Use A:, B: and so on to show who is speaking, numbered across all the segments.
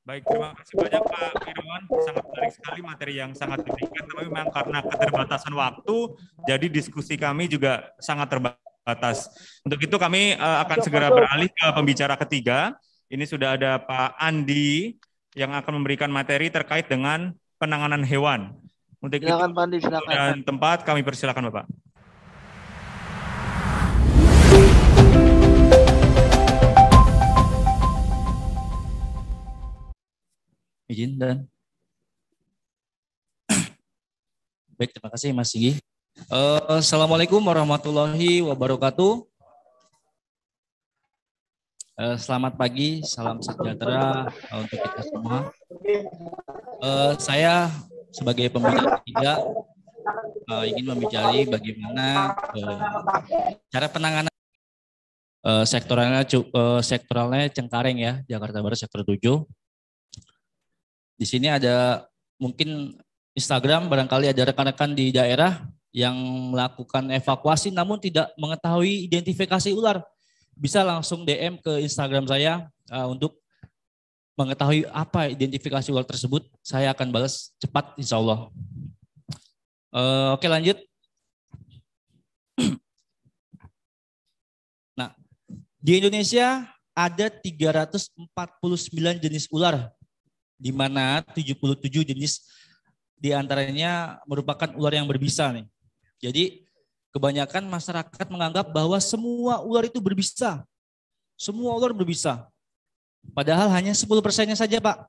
A: Baik, terima kasih banyak Pak Firman. Sangat menarik sekali materi yang sangat diberikan. Tapi memang karena keterbatasan waktu, jadi diskusi kami juga sangat terbatas. Untuk itu kami akan segera beralih ke pembicara ketiga. Ini sudah ada Pak Andi yang akan memberikan materi terkait dengan penanganan hewan. Untuk itu,
B: Silakan Pak Andi, silakan.
A: dan tempat kami persilakan Bapak.
C: Izin dan baik, terima kasih Mas Sigi. Assalamualaikum warahmatullahi wabarakatuh. Selamat pagi, salam sejahtera untuk kita semua. Saya sebagai pembicara ketiga ingin membicarakan bagaimana cara penanganan sektoralnya Cengkareng ya, Jakarta Barat sektor 7. Di sini ada mungkin Instagram, barangkali ada rekan-rekan di daerah yang melakukan evakuasi namun tidak mengetahui identifikasi ular. Bisa langsung DM ke Instagram saya untuk mengetahui apa identifikasi ular tersebut. Saya akan balas cepat insya Allah. Oke, lanjut. Nah, di Indonesia ada 349 jenis ular, di mana 77 jenis diantaranya merupakan ular yang berbisa nih. Jadi kebanyakan masyarakat menganggap bahwa semua ular itu berbisa. Semua ular berbisa. Padahal hanya 10%-nya saja Pak.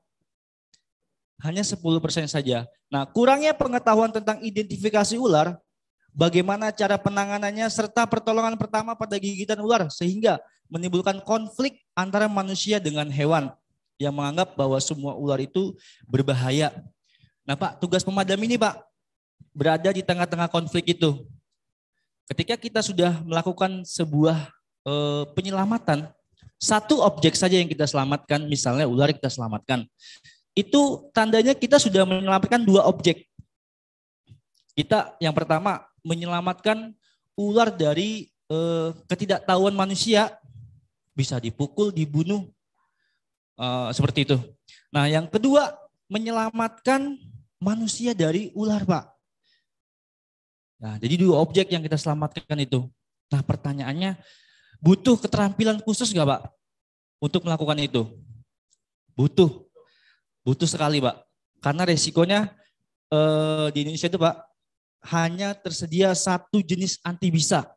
C: Hanya 10% saja. Nah, kurangnya pengetahuan tentang identifikasi ular, bagaimana cara penanganannya, serta pertolongan pertama pada gigitan ular, sehingga menimbulkan konflik antara manusia dengan hewan yang menganggap bahwa semua ular itu berbahaya. Nah Pak, tugas pemadam ini Pak, berada di tengah-tengah konflik itu. Ketika kita sudah melakukan sebuah penyelamatan, satu objek saja yang kita selamatkan, misalnya ular kita selamatkan, itu tandanya kita sudah menyelamatkan 2 objek. Kita yang pertama menyelamatkan ular dari ketidaktahuan manusia, bisa dipukul, dibunuh, seperti itu. Nah, yang kedua menyelamatkan manusia dari ular, Pak. Nah, jadi 2 objek yang kita selamatkan itu. Nah, pertanyaannya, butuh keterampilan khusus nggak, Pak, untuk melakukan itu? Butuh sekali, Pak. Karena resikonya di Indonesia itu, Pak, hanya tersedia 1 jenis antibisa.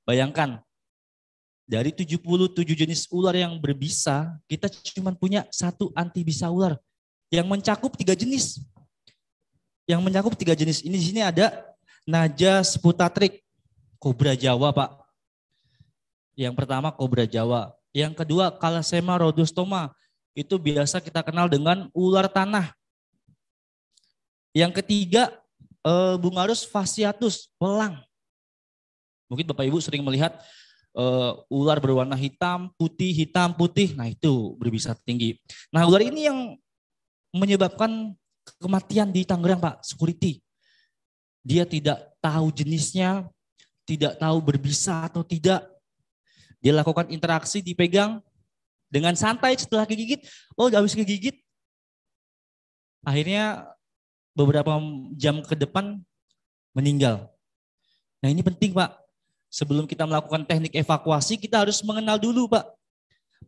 C: Bayangkan, dari 77 jenis ular yang berbisa, kita cuma punya 1 antibisa ular yang mencakup 3 jenis. Yang mencakup 3 jenis. Ini di sini ada Naja sputatrik, kobra Jawa, Pak. Yang pertama kobra Jawa. Yang kedua Calasema rhodostoma. Itu biasa kita kenal dengan ular tanah. Yang ketiga Bungarus fasciatus, pelang. Mungkin Bapak Ibu sering melihat ular berwarna hitam, putih. Nah itu berbisa tinggi. Nah ular ini yang menyebabkan kematian di Tangerang, Pak, security. Dia tidak tahu jenisnya, tidak tahu berbisa atau tidak. Dia lakukan interaksi, dipegang dengan santai, setelah kegigit, habis kegigit. Akhirnya beberapa jam ke depan meninggal. Nah ini penting, Pak. Sebelum kita melakukan teknik evakuasi, kita harus mengenal dulu, Pak.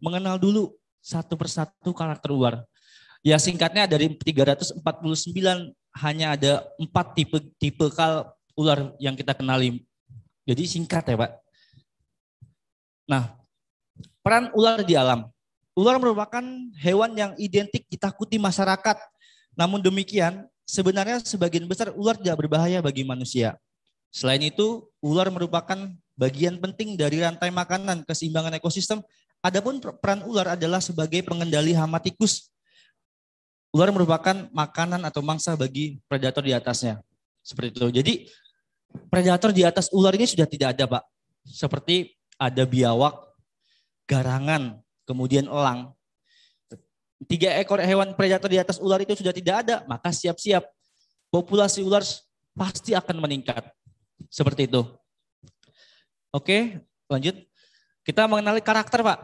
C: Mengenal dulu satu persatu karakter ular. Ya singkatnya dari 349 hanya ada 4 tipe ular yang kita kenali. Jadi singkat ya Pak. Nah, peran ular di alam. Ular merupakan hewan yang identik ditakuti masyarakat. Namun demikian, sebenarnya sebagian besar ular tidak berbahaya bagi manusia. Selain itu, ular merupakan bagian penting dari rantai makanan keseimbangan ekosistem. Adapun peran ular adalah sebagai pengendali hama tikus. Ular merupakan makanan atau mangsa bagi predator di atasnya. Seperti itu. Jadi predator di atas ular ini sudah tidak ada, Pak. Seperti ada biawak, garangan, kemudian elang. 3 ekor hewan predator di atas ular itu sudah tidak ada, maka siap-siap populasi ular pasti akan meningkat. Seperti itu. Oke, lanjut. Kita mengenali karakter, Pak.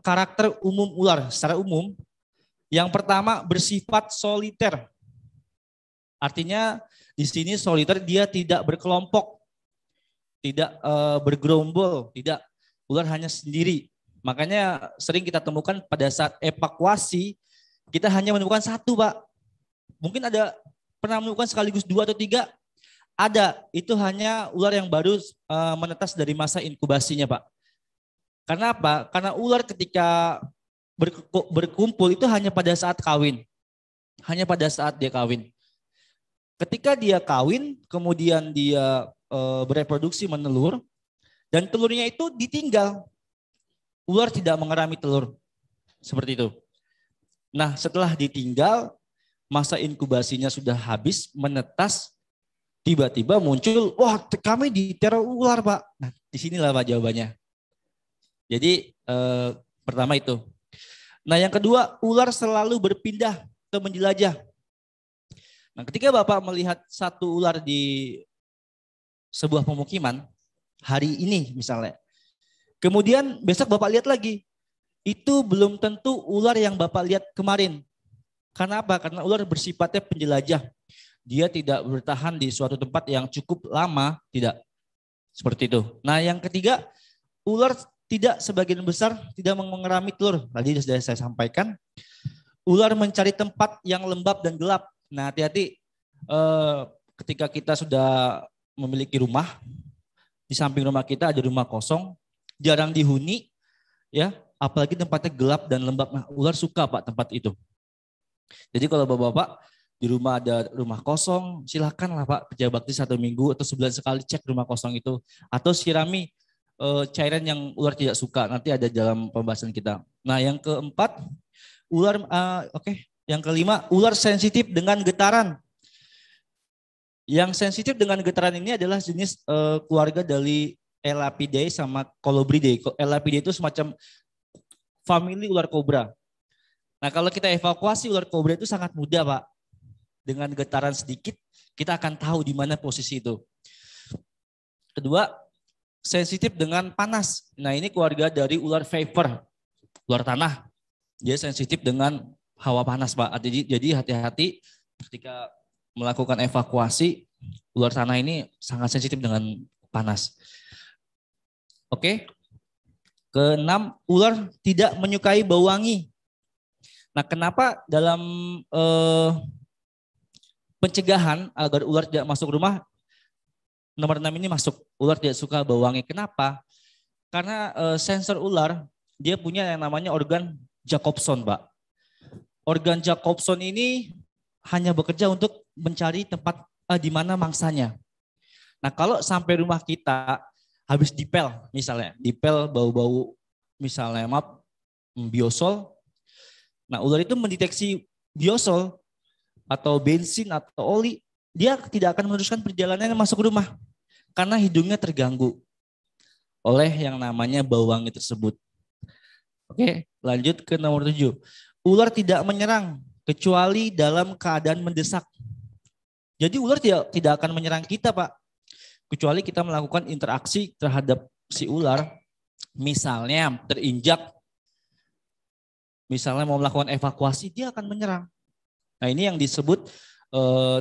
C: Karakter umum ular secara umum, Yang pertama bersifat soliter. Artinya di sini soliter dia tidak berkelompok, tidak bergerombol, tidak, ular hanya sendiri. Makanya sering kita temukan pada saat evakuasi kita hanya menemukan satu, Pak. Mungkin ada pernah menemukan sekaligus 2 atau 3. Ada, itu hanya ular yang baru menetas dari masa inkubasinya, Pak. Karena apa? Karena ular ketika berkumpul itu hanya pada saat kawin. Hanya pada saat dia kawin. Ketika dia kawin, kemudian dia bereproduksi, menelur, dan telurnya itu ditinggal. Ular tidak mengerami telur. Seperti itu. Nah, setelah ditinggal, masa inkubasinya sudah habis, menetas, tiba-tiba muncul, wah kami diteror ular, Pak. Nah, disinilah Pak jawabannya. Jadi pertama itu. Nah, yang kedua, ular selalu berpindah ke menjelajah. Nah, ketika Bapak melihat satu ular di sebuah pemukiman hari ini misalnya, kemudian besok Bapak lihat lagi, itu belum tentu ular yang Bapak lihat kemarin. Karena apa? Karena ular bersifatnya penjelajah. Dia tidak bertahan di suatu tempat yang cukup lama, tidak. Seperti itu. Nah, yang ketiga, ular tidak sebagian besar tidak mengerami telur. Tadi sudah saya sampaikan. Ular mencari tempat yang lembab dan gelap. Nah, hati-hati ketika kita sudah memiliki rumah, di samping rumah kita ada rumah kosong, jarang dihuni, ya, apalagi tempatnya gelap dan lembab. Nah, ular suka Pak tempat itu. Jadi kalau Bapak-bapak di rumah ada rumah kosong, silakanlah Pak kerja bakti 1 minggu atau sebulan sekali cek rumah kosong itu, atau sirami cairan yang ular tidak suka. Nanti ada dalam pembahasan kita. Nah, yang keempat, ular yang kelima, ular sensitif dengan getaran. Yang sensitif dengan getaran ini adalah jenis keluarga dari Elapidae sama Colubridae. Elapidae itu semacam famili ular kobra. Nah, kalau kita evakuasi ular kobra itu sangat mudah, Pak. Dengan getaran sedikit, kita akan tahu di mana posisi itu. Kedua, sensitif dengan panas. Nah, ini keluarga dari ular viper, ular tanah. Dia sensitif dengan hawa panas, Pak. Jadi hati-hati ketika melakukan evakuasi, ular tanah ini sangat sensitif dengan panas. Oke. Keenam, ular tidak menyukai bau wangi. Nah, kenapa dalam pencegahan agar ular tidak masuk rumah, nomor 6 ini masuk, ular tidak suka bau wangi. Kenapa? Karena sensor ular, dia punya yang namanya organ Jacobson, Pak. Organ Jacobson ini hanya bekerja untuk mencari tempat di mana mangsanya. Nah, kalau sampai rumah kita habis dipel, misalnya, dipel bau-bau, misalnya, biosol. Nah, ular itu mendeteksi biosol atau bensin atau oli, dia tidak akan meneruskan perjalanannya masuk ke rumah karena hidungnya terganggu oleh yang namanya bau wangi tersebut. Oke, lanjut ke nomor 7. Ular tidak menyerang kecuali dalam keadaan mendesak. Jadi ular tidak akan menyerang kita, Pak, kecuali kita melakukan interaksi terhadap si ular. Misalnya terinjak, misalnya mau melakukan evakuasi, dia akan menyerang. Nah, ini yang disebut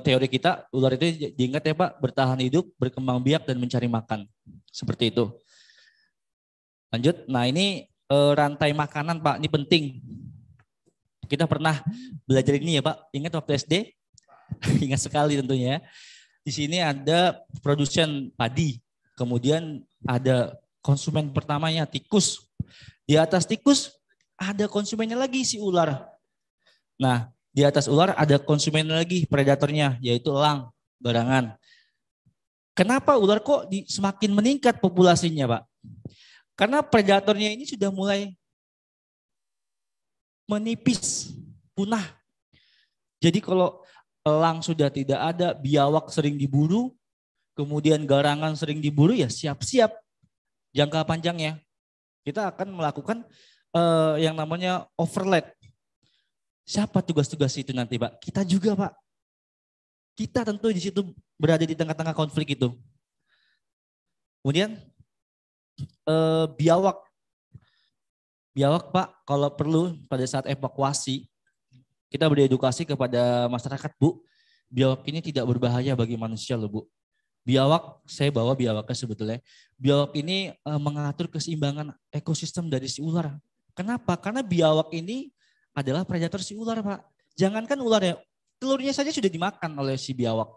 C: teori kita, ular itu diingat ya Pak, bertahan hidup, berkembang biak, dan mencari makan. Seperti itu. Lanjut, nah ini rantai makanan Pak, ini penting. Kita pernah belajar ini ya Pak, ingat waktu SD? Ingat sekali tentunya. Di sini ada produsen padi, kemudian ada konsumen pertamanya tikus. Di atas tikus ada konsumennya lagi si ular. Nah, di atas ular ada konsumen lagi predatornya, yaitu elang, barangan. Kenapa ular kok semakin meningkat populasinya, Pak? Karena predatornya ini sudah mulai menipis, punah. Jadi kalau elang sudah tidak ada, biawak sering diburu, kemudian garangan sering diburu, ya siap-siap jangka panjangnya. Kita akan melakukan yang namanya overlap. Siapa tugas-tugas itu nanti Pak? Kita juga Pak. Kita tentu di situ berada di tengah-tengah konflik itu. Kemudian biawak Pak, kalau perlu pada saat evakuasi, Kita beri edukasi kepada masyarakat, Bu. Biawak ini tidak berbahaya bagi manusia loh, Bu. Biawak, saya bawa biawaknya sebetulnya. Biawak ini mengatur keseimbangan ekosistem dari si ular. Kenapa? Karena biawak ini adalah predator si ular, Pak. Jangankan ularnya, telurnya saja sudah dimakan oleh si biawak.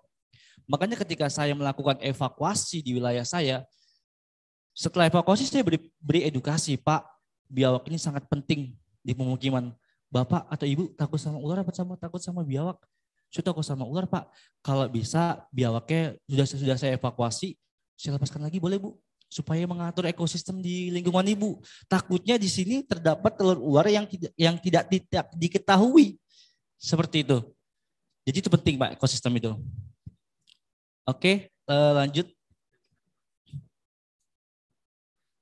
C: Makanya ketika saya melakukan evakuasi di wilayah saya, setelah evakuasi saya beri edukasi, Pak, biawak ini sangat penting di pemukiman. Bapak atau Ibu takut sama ular apa takut sama biawak? Saya takut sama ular, Pak. Kalau bisa biawaknya sudah saya evakuasi, saya lepaskan lagi boleh, Bu? Supaya mengatur ekosistem di lingkungan Ibu. Takutnya di sini terdapat telur ular yang tidak diketahui. Seperti itu. Jadi itu penting, Pak, ekosistem itu. Oke, lanjut.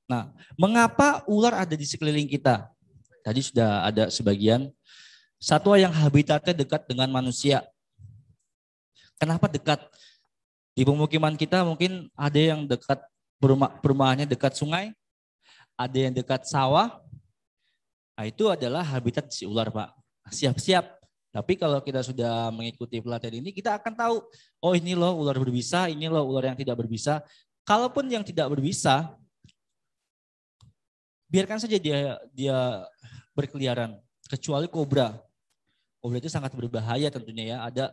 C: Nah, mengapa ular ada di sekeliling kita? Tadi sudah ada sebagian. Satwa yang habitatnya dekat dengan manusia. Kenapa dekat? Di pemukiman kita mungkin ada yang dekat perumahannya dekat sungai, ada yang dekat sawah. Nah, itu adalah habitat si ular, Pak. Siap-siap. Tapi kalau kita sudah mengikuti pelatihan ini, kita akan tahu, oh ini loh ular berbisa, ini loh ular yang tidak berbisa. Kalaupun yang tidak berbisa, biarkan saja dia berkeliaran, kecuali kobra. Kobra itu sangat berbahaya tentunya ya. Ada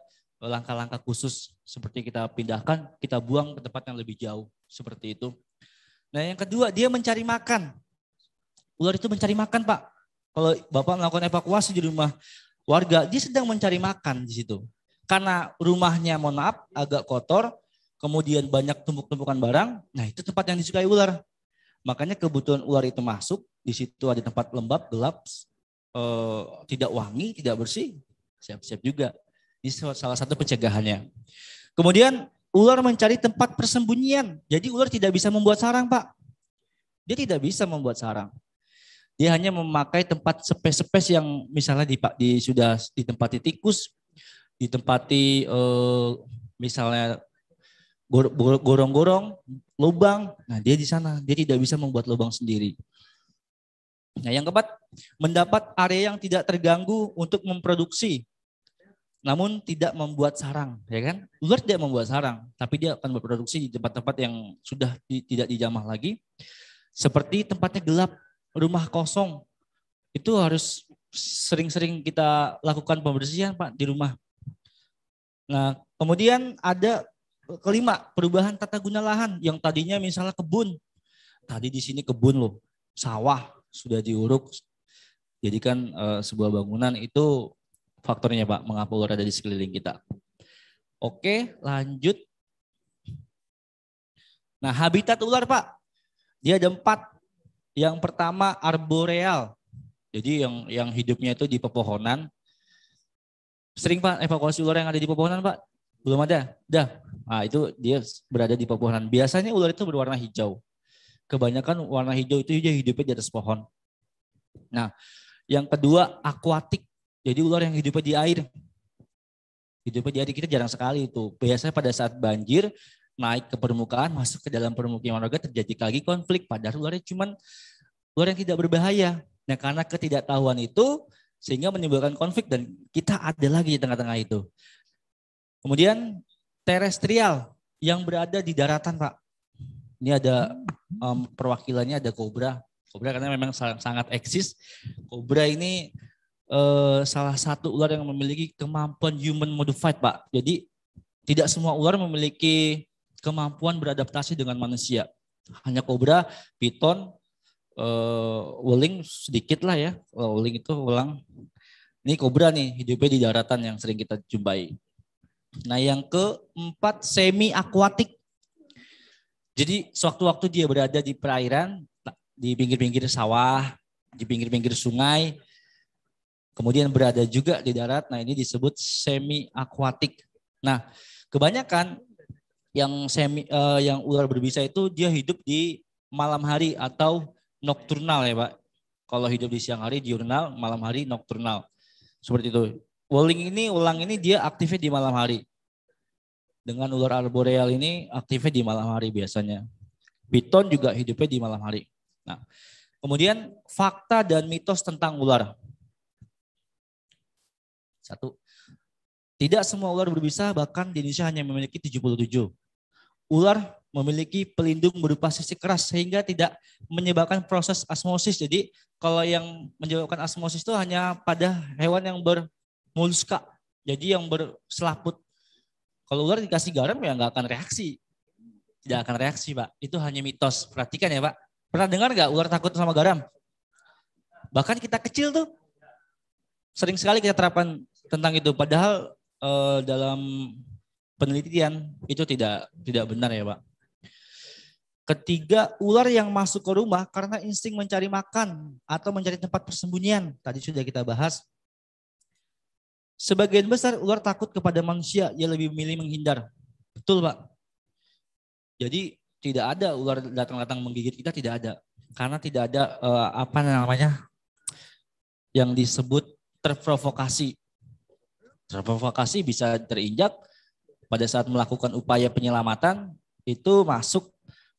C: langkah-langkah khusus seperti kita pindahkan, kita buang ke tempat yang lebih jauh seperti itu. Nah, yang kedua, dia mencari makan. Ular itu mencari makan, Pak. Kalau Bapak melakukan evakuasi di rumah warga, dia sedang mencari makan di situ. Karena rumahnya, mohon maaf, agak kotor, kemudian banyak tumpuk-tumpukan barang. Nah, itu tempat yang disukai ular. Makanya kebutuhan ular itu masuk, di situ ada tempat lembab, gelap, tidak wangi, tidak bersih, siap-siap juga. Ini salah satu pencegahannya. Kemudian ular mencari tempat persembunyian. Jadi ular tidak bisa membuat sarang, Pak. Dia tidak bisa membuat sarang. Dia hanya memakai tempat spes-spes yang misalnya sudah ditempati tikus, ditempati misalnya gorong-gorong, lubang. Nah, dia di sana, dia tidak bisa membuat lubang sendiri. Nah, yang keempat, mendapat area yang tidak terganggu untuk memproduksi, namun tidak membuat sarang, ya kan? Ular tidak membuat sarang, tapi dia akan berproduksi di tempat-tempat yang sudah tidak dijamah lagi. Seperti tempatnya gelap, rumah kosong, itu harus sering-sering kita lakukan pembersihan, Pak, di rumah. Nah, kemudian ada kelima, perubahan tata guna lahan yang tadinya misalnya kebun. Tadi di sini kebun loh, sawah sudah diuruk, jadikan sebuah bangunan. Itu faktornya, Pak, mengapa ular ada di sekeliling kita. Oke, lanjut. Nah, habitat ular, Pak, dia ada 4. Yang pertama arboreal. Jadi yang hidupnya itu di pepohonan. Sering, Pak, evakuasi ular yang ada di pepohonan, Pak? Belum ada? Dah. Nah, itu dia berada di pepohonan. Biasanya ular itu berwarna hijau. Kebanyakan warna hijau itu dia hidupnya di atas pohon. Nah, yang kedua akuatik. Jadi ular yang hidupnya di air. Hidupnya di air kita jarang sekali itu. Biasanya pada saat banjir naik ke permukaan, masuk ke dalam permukiman warga, terjadi lagi konflik. Padahal ularnya cuma ular yang tidak berbahaya. Nah, karena ketidaktahuan itu sehingga menimbulkan konflik dan kita ada lagi di tengah-tengah itu. Kemudian terestrial yang berada di daratan, Pak. Ini ada perwakilannya, ada kobra. Kobra karena memang sangat eksis. Kobra ini salah satu ular yang memiliki kemampuan human modified, Pak. Jadi tidak semua ular memiliki kemampuan beradaptasi dengan manusia. Hanya kobra, piton, weling sedikit lah ya. Weling itu ulang. Ini kobra nih, hidupnya di daratan yang sering kita jumpai. Nah, yang keempat semi akuatik. Jadi sewaktu-waktu dia berada di perairan, di pinggir-pinggir sawah, di pinggir-pinggir sungai, kemudian berada juga di darat. Nah, ini disebut semi akuatik. Nah, kebanyakan yang ular berbisa itu dia hidup di malam hari atau nokturnal ya, Pak. Kalau hidup di siang hari diurnal, malam hari nokturnal. Seperti itu. Ulang ini dia aktifnya di malam hari. Dengan ular arboreal ini aktifnya di malam hari biasanya. Piton juga hidupnya di malam hari. Nah, kemudian fakta dan mitos tentang ular. Satu, tidak semua ular berbisa, bahkan di Indonesia hanya memiliki 77. Ular memiliki pelindung berupa sisik keras sehingga tidak menyebabkan proses osmosis. Jadi kalau yang menyebabkan osmosis itu hanya pada hewan yang bermoluska, jadi yang berselaput. Kalau ular dikasih garam ya nggak akan reaksi. Tidak akan reaksi, Pak. Itu hanya mitos. Perhatikan ya, Pak. Pernah dengar nggak ular takut sama garam? Bahkan kita kecil tuh sering sekali kita terapkan tentang itu. Padahal dalam penelitian itu tidak benar ya, Pak. Ketiga, ular yang masuk ke rumah karena insting mencari makan atau mencari tempat persembunyian. Tadi sudah kita bahas. Sebagian besar ular takut kepada manusia, ia lebih memilih menghindar. Betul, Pak. Jadi tidak ada ular datang-datang menggigit kita, tidak ada. Karena tidak ada apa namanya yang disebut terprovokasi. Terprovokasi bisa terinjak pada saat melakukan upaya penyelamatan, itu masuk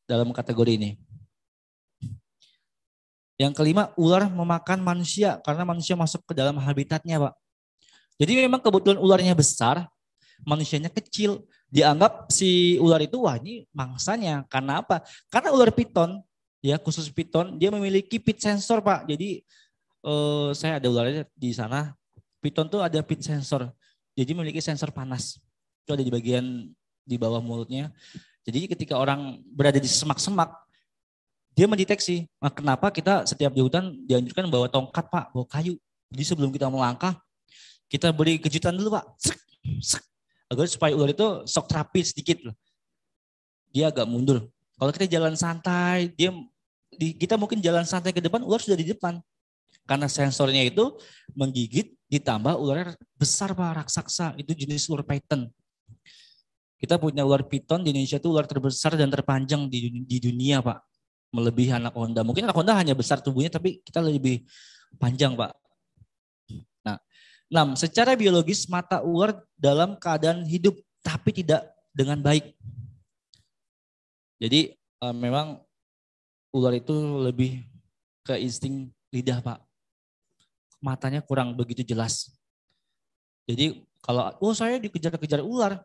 C: dalam kategori ini. Yang kelima, ular memakan manusia karena manusia masuk ke dalam habitatnya, Pak. Jadi memang kebetulan ularnya besar, manusianya kecil. Dianggap si ular itu, wah ini mangsanya. Karena apa? Karena ular piton, ya khusus piton, dia memiliki pit sensor, Pak. Jadi saya ada ularnya di sana. Piton tuh ada pit sensor. Jadi memiliki sensor panas. Itu ada di bagian di bawah mulutnya. Jadi ketika orang berada di semak-semak, dia mendeteksi. Nah, kenapa kita setiap di hutan dianjurkan bawa tongkat, Pak, bawa kayu. Jadi sebelum kita melangkah, kita beri kejutan dulu, Pak. Agar supaya ular itu shock terapi sedikit loh. Dia agak mundur. Kalau kita jalan santai, kita mungkin jalan santai ke depan, ular sudah di depan. Karena sensornya itu menggigit, ditambah ularnya besar, Pak, raksasa. Itu jenis ular python. Kita punya ular piton di Indonesia itu ular terbesar dan terpanjang di dunia, Pak. Melebihi anaconda. Mungkin anaconda hanya besar tubuhnya, tapi kita lebih panjang, Pak. Nah, 6. Secara biologis mata ular dalam keadaan hidup, tapi tidak dengan baik. Jadi memang ular itu lebih ke insting lidah, Pak. Matanya kurang begitu jelas. Jadi kalau saya dikejar-kejar ular,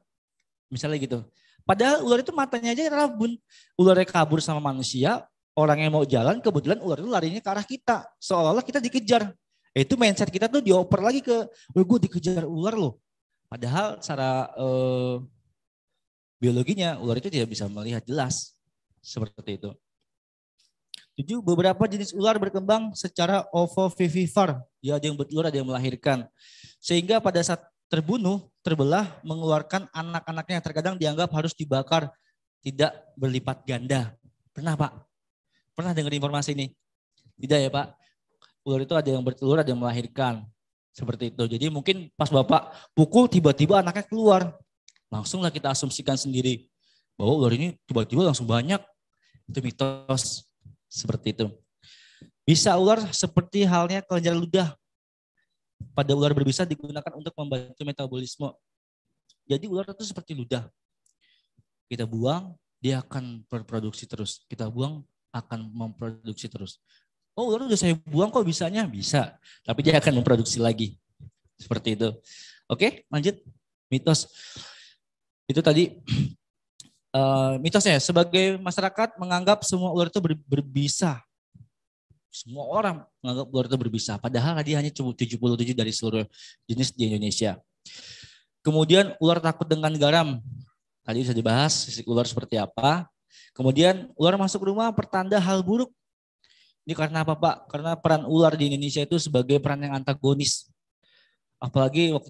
C: misalnya gitu. Padahal ular itu matanya aja rabun. Ularnya kabur sama manusia, orang yang mau jalan kebetulan ular itu larinya ke arah kita. Seolah-olah kita dikejar. Itu mindset kita tuh dioper lagi ke, gue dikejar ular loh. Padahal secara biologinya ular itu tidak bisa melihat jelas. Seperti itu. 7. Beberapa jenis ular berkembang secara ovovivipar. Ya, ada yang bertelur, ada yang melahirkan. Sehingga pada saat terbelah, mengeluarkan anak-anaknya. Terkadang dianggap harus dibakar, tidak berlipat ganda. Pernah, Pak? Pernah dengar informasi ini? Tidak ya, Pak? Ular itu ada yang bertelur, ada yang melahirkan. Seperti itu. Jadi mungkin pas Bapak pukul, tiba-tiba anaknya keluar. Langsunglah kita asumsikan sendiri. Bahwa ular ini tiba-tiba langsung banyak. Itu mitos. Seperti itu. Bisa ular seperti halnya kelenjar ludah. Pada ular berbisa digunakan untuk membantu metabolisme. Jadi ular itu seperti ludah. Kita buang, dia akan berproduksi terus. Kita buang, akan memproduksi terus. Oh, ular udah saya buang kok bisanya? Bisa. Tapi dia akan memproduksi lagi. Seperti itu. Oke, lanjut. Mitos. Itu tadi mitosnya. Sebagai masyarakat menganggap semua ular itu berbisa. Semua orang menganggap ular itu berbisa. Padahal dia hanya 77 dari seluruh jenis di Indonesia. Kemudian ular takut dengan garam. Tadi bisa dibahas sisik ular seperti apa. Kemudian ular masuk rumah pertanda hal buruk. Ini karena apa, Pak? Karena peran ular di Indonesia itu sebagai peran yang antagonis. Apalagi waktu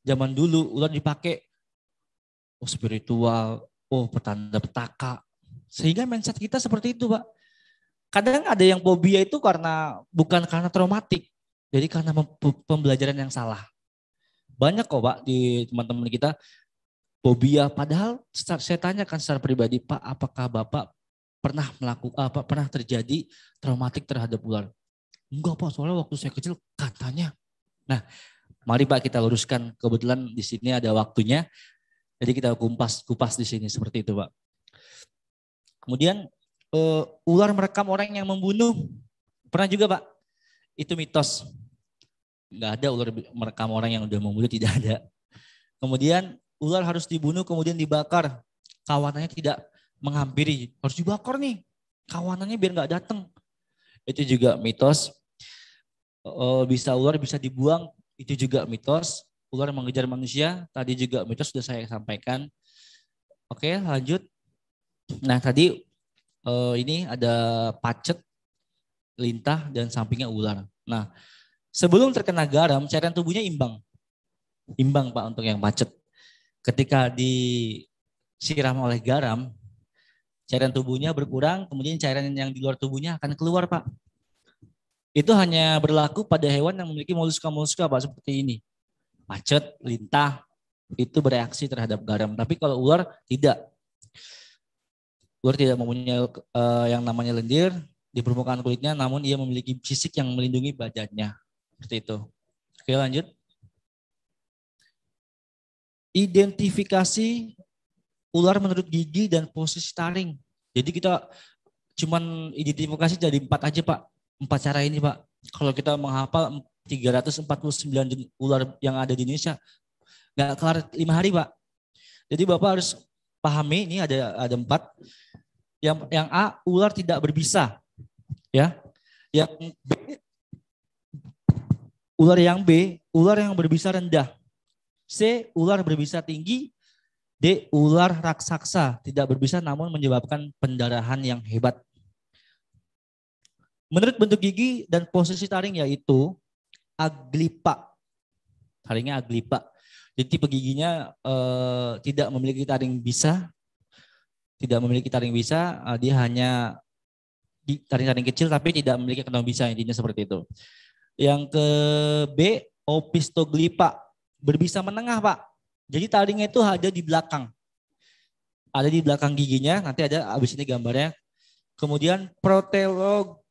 C: zaman dulu ular dipakai spiritual, pertanda petaka. Sehingga mindset kita seperti itu, Pak. Kadang ada yang fobia itu bukan karena traumatik. Jadi karena pembelajaran yang salah. Banyak kok, Pak, di teman-teman kita fobia. Padahal saya tanyakan secara pribadi, Pak, apakah Bapak pernah terjadi traumatik terhadap ular? Enggak, Pak, soalnya waktu saya kecil katanya. Nah, mari Pak kita luruskan. Kebetulan di sini ada waktunya. Jadi kita kupas di sini seperti itu, Pak. Kemudian ular merekam orang yang membunuh. Pernah juga, Pak? Itu mitos. Nggak ada ular merekam orang yang udah membunuh, tidak ada. Kemudian ular harus dibunuh kemudian dibakar. Kawanannya tidak menghampiri, harus dibakar nih. Kawanannya biar nggak datang. Itu juga mitos. Bisa ular bisa dibuang, itu juga mitos. Ular mengejar manusia, tadi juga mitos sudah saya sampaikan. Oke, lanjut. Nah, tadi ini ada pacet, lintah, dan sampingnya ular. Nah, sebelum terkena garam, cairan tubuhnya imbang. Imbang Pak untuk yang pacet. Ketika disiram oleh garam, cairan tubuhnya berkurang, kemudian cairan yang di luar tubuhnya akan keluar Pak. Itu hanya berlaku pada hewan yang memiliki moluska-moluska Pak, seperti ini. Pacet, lintah, itu bereaksi terhadap garam. Tapi kalau ular tidak. Ular tidak mempunyai yang namanya lendir di permukaan kulitnya, namun ia memiliki sisik yang melindungi badannya. Seperti itu. Oke, lanjut. Identifikasi ular menurut gigi dan posisi taring. Jadi kita cuman identifikasi dari 4 aja Pak. 4 cara ini Pak. Kalau kita menghafal 349 ular yang ada di Indonesia, nggak kelar 5 hari Pak. Jadi Bapak harus pahami ini ada 4. Yang A, ular tidak berbisa. Ya. Yang B, ular yang berbisa rendah. C, ular berbisa tinggi. D, ular raksasa, tidak berbisa namun menyebabkan pendarahan yang hebat. Menurut bentuk gigi dan posisi taring yaitu Aglipa. Taringnya Aglipa. Jadi tipe giginya tidak memiliki taring bisa. Tidak memiliki taring bisa, dia hanya taring-taring kecil tapi tidak memiliki kantong bisa, intinya seperti itu. Yang ke B, Opisthoglypha, berbisa menengah Pak. Jadi taringnya itu ada di belakang. Ada di belakang giginya, nanti ada abis ini gambarnya. Kemudian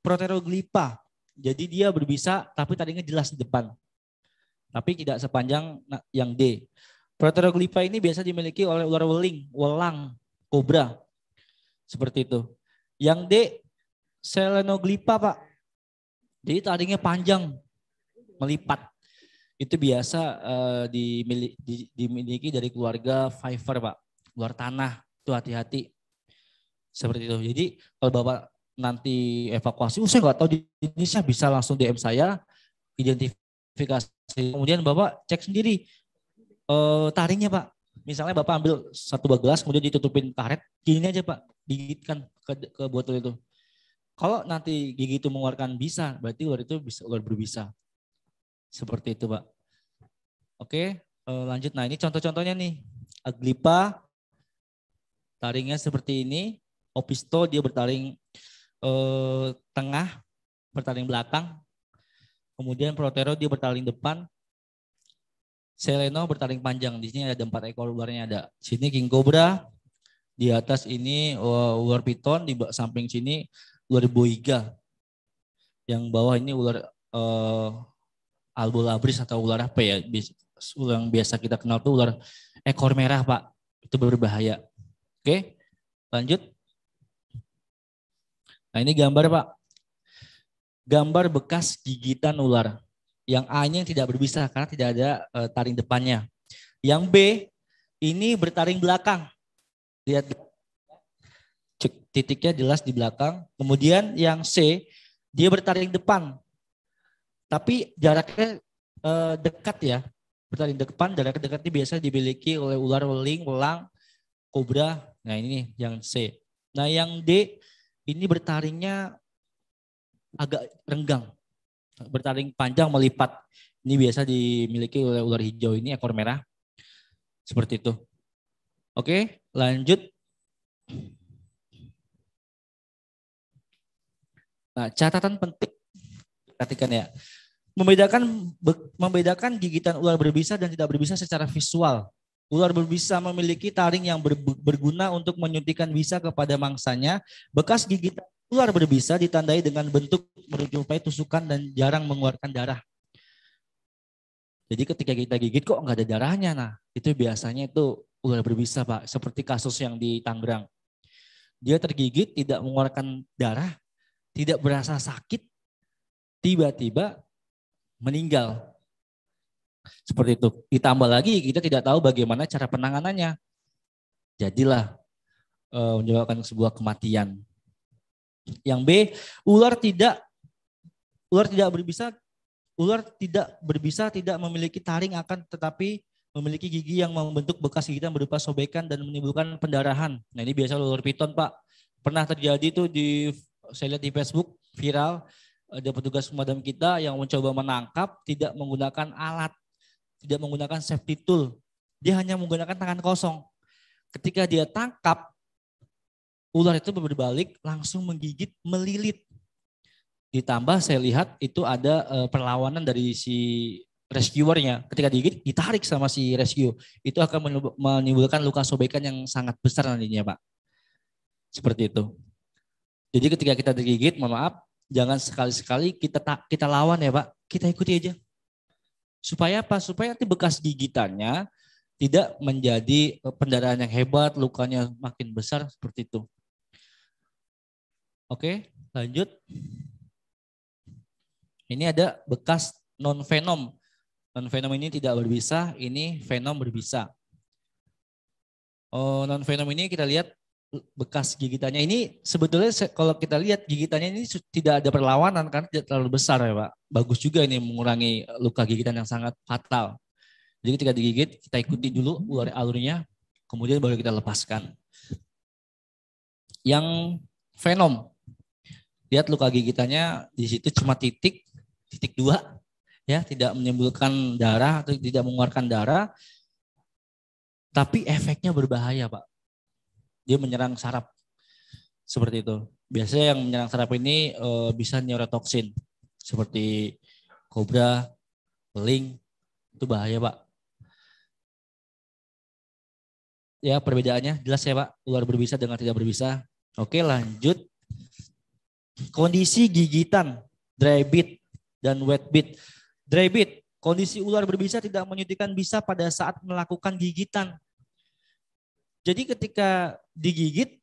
C: Proteroglypha, jadi dia berbisa tapi taringnya jelas di depan. Tapi tidak sepanjang yang D. Proteroglypha ini biasa dimiliki oleh ular welang, kobra. Seperti itu. Yang D, Selenoglypha Pak. Jadi taringnya panjang, melipat. Itu biasa dimiliki dari keluarga Viper Pak. Ular tanah, itu hati-hati. Seperti itu. Jadi kalau Bapak nanti evakuasi, saya nggak tahu di Indonesia, bisa langsung DM saya, identifikasi. Kemudian Bapak cek sendiri taringnya Pak. Misalnya Bapak ambil 1 gelas, kemudian ditutupin karet, gini aja Pak, digigitkan ke botol itu. Kalau nanti gigi itu mengeluarkan bisa, berarti ular itu ular berbisa. Seperti itu Pak. Oke, lanjut. Nah ini contoh-contohnya nih. Aglipa, taringnya seperti ini. Opisto dia bertaring tengah, bertaring belakang. Kemudian Protero dia bertaring depan. Seleno bertaring panjang. Di sini ada 4 ekor ularnya ada. Sini king cobra. Di atas ini ular piton, di samping sini ular boiga. Yang bawah ini ular albolabris atau ular apa ya? Yang biasa kita kenal tuh ular ekor merah Pak. Itu berbahaya. Oke, lanjut. Nah ini gambar Pak. Gambar bekas gigitan ular. Yang A-nya tidak berbisa karena tidak ada taring depannya. Yang B ini bertaring belakang. Lihat titiknya jelas di belakang. Kemudian yang C dia bertaring depan. Tapi jaraknya dekat ya. Bertaring depan, jarak dekat ini biasa dimiliki oleh ular welang, kobra. Nah ini yang C. Nah yang D ini bertaringnya agak renggang. Bertaring panjang melipat. Ini biasa dimiliki oleh ular hijau ini, ekor merah. Seperti itu. Oke, lanjut. Nah, catatan penting. Perhatikan ya. Membedakan gigitan ular berbisa dan tidak berbisa secara visual. Ular berbisa memiliki taring yang berguna untuk menyuntikkan bisa kepada mangsanya. Bekas gigitan ular berbisa ditandai dengan bentuk menyerupai tusukan dan jarang mengeluarkan darah. Jadi ketika kita gigit kok nggak ada darahnya, nah itu biasanya itu ular berbisa Pak. Seperti kasus yang di Tangerang. Dia tergigit tidak mengeluarkan darah, tidak berasa sakit, tiba-tiba meninggal. Seperti itu. Ditambah lagi kita tidak tahu bagaimana cara penanganannya. Jadilah menyebabkan sebuah kematian. Yang B, ular tidak berbisa tidak memiliki taring tetapi memiliki gigi yang membentuk bekas gigitan berupa sobekan dan menimbulkan pendarahan. Nah, ini biasa ular piton, Pak. Pernah terjadi tuh saya lihat di Facebook viral, ada petugas pemadam kita yang mencoba menangkap tidak menggunakan alat, tidak menggunakan safety tool. Dia hanya menggunakan tangan kosong. Ketika dia tangkap, ular itu berbalik langsung menggigit, melilit. Ditambah saya lihat itu ada perlawanan dari si rescuernya. Ketika digigit, ditarik sama si rescue. Itu akan menimbulkan luka sobekan yang sangat besar nantinya, Pak. Seperti itu. Jadi ketika kita digigit, mohon maaf, jangan sekali-sekali kita lawan ya, Pak. Kita ikuti aja. Supaya apa? Supaya nanti bekas gigitannya tidak menjadi pendarahan yang hebat, lukanya makin besar seperti itu. Oke, lanjut. Ini ada bekas non-venom. Non-venom ini tidak berbisa, ini venom berbisa. Non-venom ini kita lihat bekas gigitannya. Ini sebetulnya kalau kita lihat gigitannya ini tidak ada perlawanan karena tidak terlalu besar ya Pak. Bagus juga ini mengurangi luka gigitan yang sangat fatal. Jadi ketika digigit kita ikuti dulu alurnya, kemudian baru kita lepaskan. Yang venom, lihat luka gigitannya di situ cuma titik 2 ya, tidak menimbulkan darah atau tidak mengeluarkan darah, tapi efeknya berbahaya Pak. Dia menyerang saraf seperti itu. Biasanya yang menyerang saraf ini bisa neurotoksin seperti kobra, beling, itu bahaya Pak. Ya perbedaannya jelas ya Pak, ular berbisa dengan tidak berbisa. Oke lanjut. Kondisi gigitan, dry bite dan wet bite. Dry bite, kondisi ular berbisa tidak menyuntikkan bisa pada saat melakukan gigitan. Jadi ketika digigit,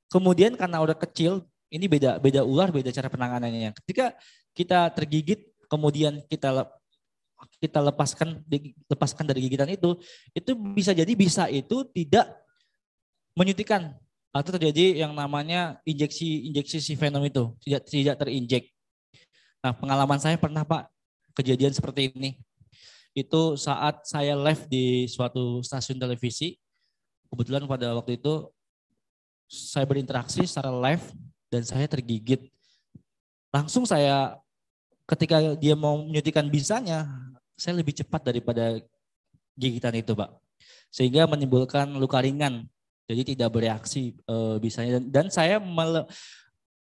C: kemudian karena udah kecil, ini beda ular, beda cara penanganannya. Ketika kita tergigit, kemudian kita lepaskan dari gigitan itu bisa jadi bisa itu tidak menyuntikkan atau terjadi yang namanya injeksi si venom itu tidak terinjek. Nah pengalaman saya pernah Pak kejadian seperti ini. Itu saat saya live di suatu stasiun televisi. Kebetulan pada waktu itu saya berinteraksi secara live dan saya tergigit. Langsung saya ketika dia mau menyuntikkan bisanya, saya lebih cepat daripada gigitan itu Pak. Sehingga menimbulkan luka ringan. Jadi tidak bereaksi bisanya. Dan saya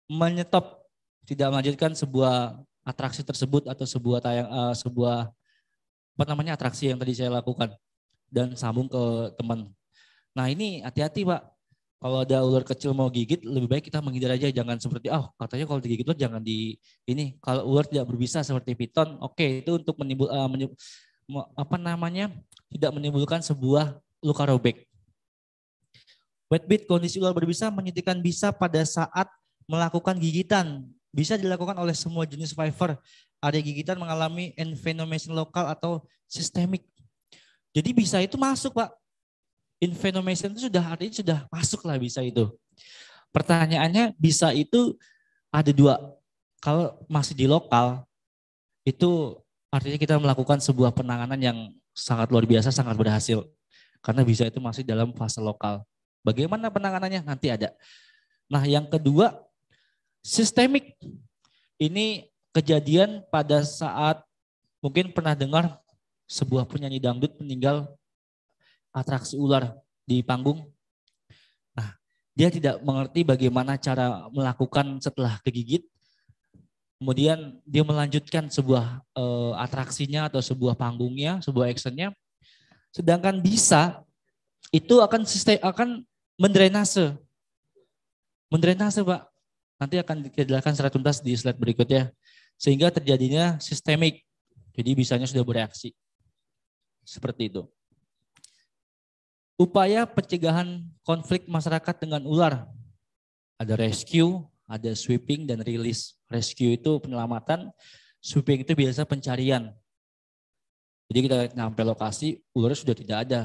C: menyetop, tidak melanjutkan sebuah atraksi tersebut atau sebuah atraksi yang tadi saya lakukan. Dan sambung ke teman. Nah ini hati-hati Pak. Kalau ada ular kecil mau gigit, lebih baik kita menghindar aja. Jangan seperti, katanya kalau digigit ular jangan ini. Kalau ular tidak berbisa seperti piton, oke, itu untuk tidak menimbulkan sebuah luka robek. Wet bite, kondisi ular berbisa menyuntikkan bisa pada saat melakukan gigitan. Bisa dilakukan oleh semua jenis survivor. Ada gigitan mengalami envenomation lokal atau sistemik. Jadi bisa itu masuk Pak. Envenomation itu artinya sudah masuk lah bisa itu. Pertanyaannya bisa itu ada 2. Kalau masih di lokal, itu artinya kita melakukan sebuah penanganan yang sangat luar biasa, sangat berhasil. Karena bisa itu masih dalam fase lokal. Bagaimana penanganannya? Nanti ada. Nah yang kedua, sistemik. Ini kejadian pada saat mungkin pernah dengar sebuah penyanyi dangdut meninggal atraksi ular di panggung. Nah, dia tidak mengerti bagaimana cara melakukan setelah kegigit. Kemudian dia melanjutkan sebuah atraksinya atau sebuah panggungnya, sebuah actionnya. Sedangkan bisa itu akan mendrainase. Mendrainase Pak. Nanti akan dijelaskan secara tuntas di slide berikutnya. Sehingga terjadinya sistemik. Jadi bisanya sudah bereaksi. Seperti itu. Upaya pencegahan konflik masyarakat dengan ular. Ada rescue, ada sweeping dan release. Rescue itu penyelamatan, sweeping itu biasa pencarian. Jadi kita nyampe lokasi, ularnya sudah tidak ada.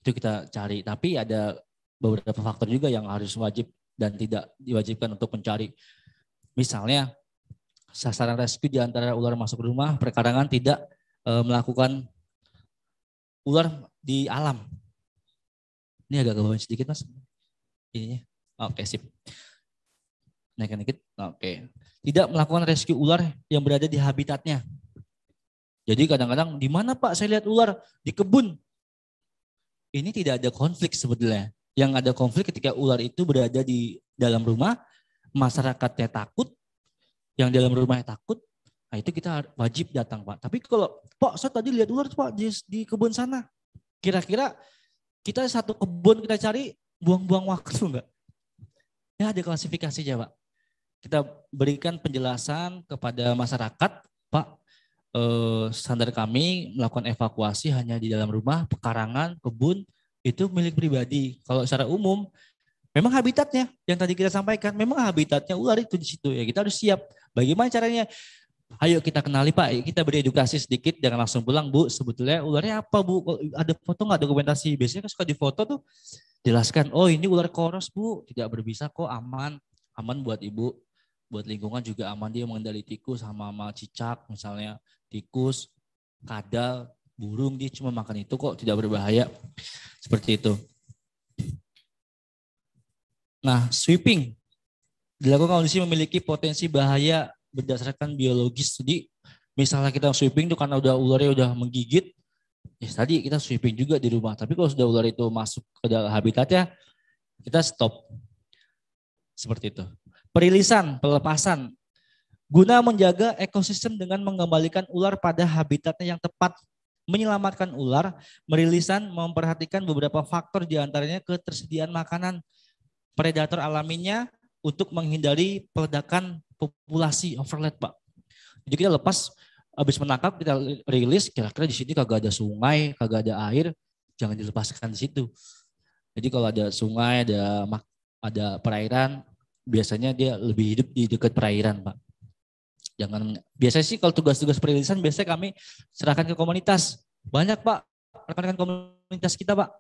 C: Itu kita cari. Tapi ada beberapa faktor juga yang harus wajib dan tidak diwajibkan untuk mencari. Misalnya, sasaran rescue di antara ular masuk rumah, perkarangan tidak melakukan ular di alam. Ini agak kebawahan sedikit, Mas. Ininya. Oke, sip. Naikkan dikit. Oke. Tidak melakukan rescue ular yang berada di habitatnya. Jadi kadang-kadang di mana Pak saya lihat ular? Di kebun. Ini tidak ada konflik sebetulnya. Yang ada konflik ketika ular itu berada di dalam rumah, masyarakatnya takut, yang dalam rumahnya takut, nah itu kita wajib datang Pak. Tapi kalau Pak saya tadi lihat ular Pak di kebun sana, kira-kira kita satu kebun kita cari buang-buang waktu enggak? Ya ada klasifikasinya Pak. Kita berikan penjelasan kepada masyarakat, Pak, standar kami melakukan evakuasi hanya di dalam rumah, pekarangan, kebun, itu milik pribadi. Kalau secara umum, memang habitatnya yang tadi kita sampaikan, memang habitatnya ular itu di situ ya. Kita harus siap. Bagaimana caranya? Ayo kita kenali Pak, kita beri edukasi sedikit, jangan langsung pulang Bu. Sebetulnya ularnya apa Bu? Ada foto nggak dokumentasi? Biasanya kan suka di foto tuh jelaskan, oh ini ular koros Bu, tidak berbisa kok, aman, aman buat Ibu. Buat lingkungan juga aman, dia mengendali tikus sama cicak misalnya, tikus, kadal, burung, dia cuma makan itu kok, tidak berbahaya. Seperti itu. Nah, sweeping dilakukan kondisi memiliki potensi bahaya berdasarkan biologis. Jadi misalnya kita sweeping itu karena ularnya udah menggigit, ya tadi kita sweeping juga di rumah. Tapi kalau sudah ular itu masuk ke dalam habitatnya, kita stop. Seperti itu. Perilisan, pelepasan. Guna menjaga ekosistem dengan mengembalikan ular pada habitatnya yang tepat. Menyelamatkan ular, perilisan memperhatikan beberapa faktor diantaranya ketersediaan makanan, predator alaminya untuk menghindari peledakan populasi overload Pak. Jadi kita lepas, habis menangkap kita rilis, kira-kira di sini kagak ada sungai, kagak ada air, jangan dilepaskan di situ. Jadi kalau ada sungai, ada perairan, biasanya dia lebih hidup di dekat perairan Pak. Jangan, biasanya sih kalau tugas-tugas perilisan biasanya kami serahkan ke komunitas. Banyak Pak, rekan-rekan komunitas kita Pak.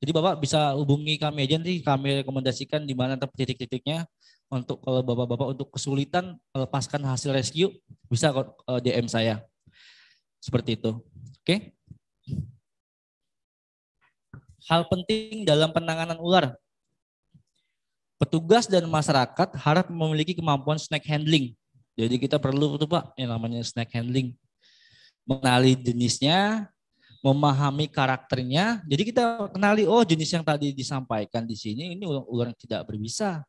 C: Jadi Bapak bisa hubungi kami aja nanti, kami rekomendasikan di mana titik-titiknya untuk kalau Bapak-bapak untuk kesulitan melepaskan hasil rescue bisa DM saya. Seperti itu. Oke. Hal penting dalam penanganan ular. Petugas dan masyarakat harap memiliki kemampuan snake handling. Jadi kita perlu tuh Pak yang namanya snake handling. Mengenali jenisnya, memahami karakternya. Jadi kita kenali, oh jenis yang tadi disampaikan di sini ini ular yang tidak berbisa.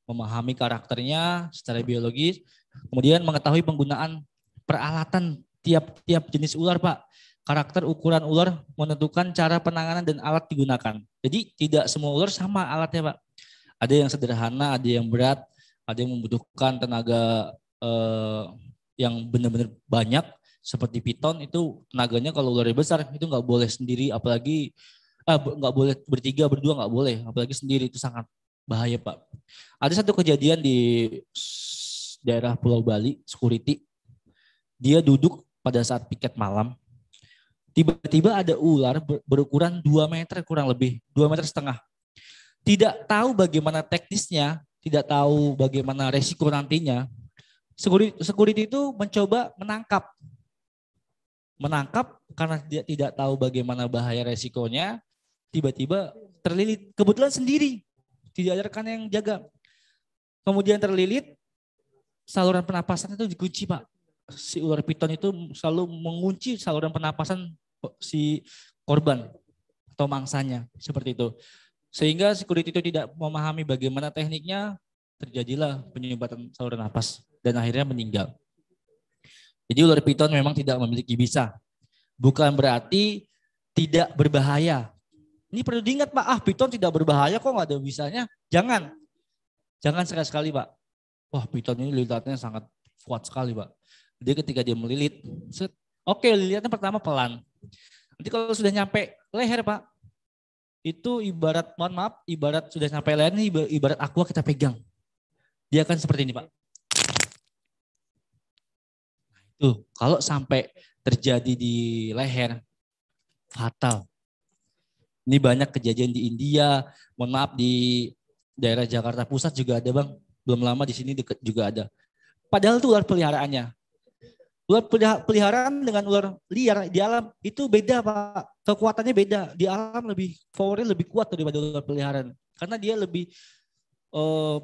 C: Memahami karakternya secara biologis. Kemudian mengetahui penggunaan peralatan tiap jenis ular Pak. Karakter ukuran ular menentukan cara penanganan dan alat digunakan. Jadi tidak semua ular sama alatnya Pak. Ada yang sederhana, ada yang berat, ada yang membutuhkan tenaga yang benar-benar banyak. Seperti piton itu tenaganya kalau ularnya besar itu nggak boleh sendiri, apalagi nggak boleh bertiga berdua, nggak boleh, apalagi sendiri, itu sangat bahaya Pak. Ada satu kejadian di daerah Pulau Bali, security, dia duduk pada saat piket malam, tiba-tiba ada ular berukuran 2 meter kurang lebih, 2,5 meter. Tidak tahu bagaimana teknisnya, tidak tahu bagaimana resiko nantinya. Security itu mencoba menangkap karena dia tidak tahu bagaimana bahaya resikonya, tiba-tiba terlilit, kebetulan sendiri, tidak ada rekan yang jaga. Kemudian terlilit, saluran pernapasan itu dikunci Pak. Si ular piton itu selalu mengunci saluran pernapasan si korban atau mangsanya, seperti itu. Sehingga security itu tidak memahami bagaimana tekniknya, terjadilah penyumbatan saluran napas dan akhirnya meninggal. Jadi ular piton memang tidak memiliki bisa. Bukan berarti tidak berbahaya. Ini perlu diingat Pak, piton tidak berbahaya kok nggak ada bisanya. Jangan sekali-sekali Pak. Wah piton ini lilitannya sangat kuat sekali Pak. Jadi ketika dia melilit, oke lilitannya pertama pelan. Nanti kalau sudah nyampe leher Pak, itu ibarat, mohon maaf, ibarat sudah sampai leher ini ibarat aqua kita pegang. Dia akan seperti ini Pak. Tuh, kalau sampai terjadi di leher, fatal. Ini banyak kejadian di India, mohon maaf di daerah Jakarta Pusat juga ada Bang. Belum lama di sini deket juga ada. Padahal itu ular peliharaannya. Ular peliharaan dengan ular liar di alam itu beda Pak. Kekuatannya beda. Di alam lebih powernya lebih kuat daripada ular peliharaan. Karena dia lebih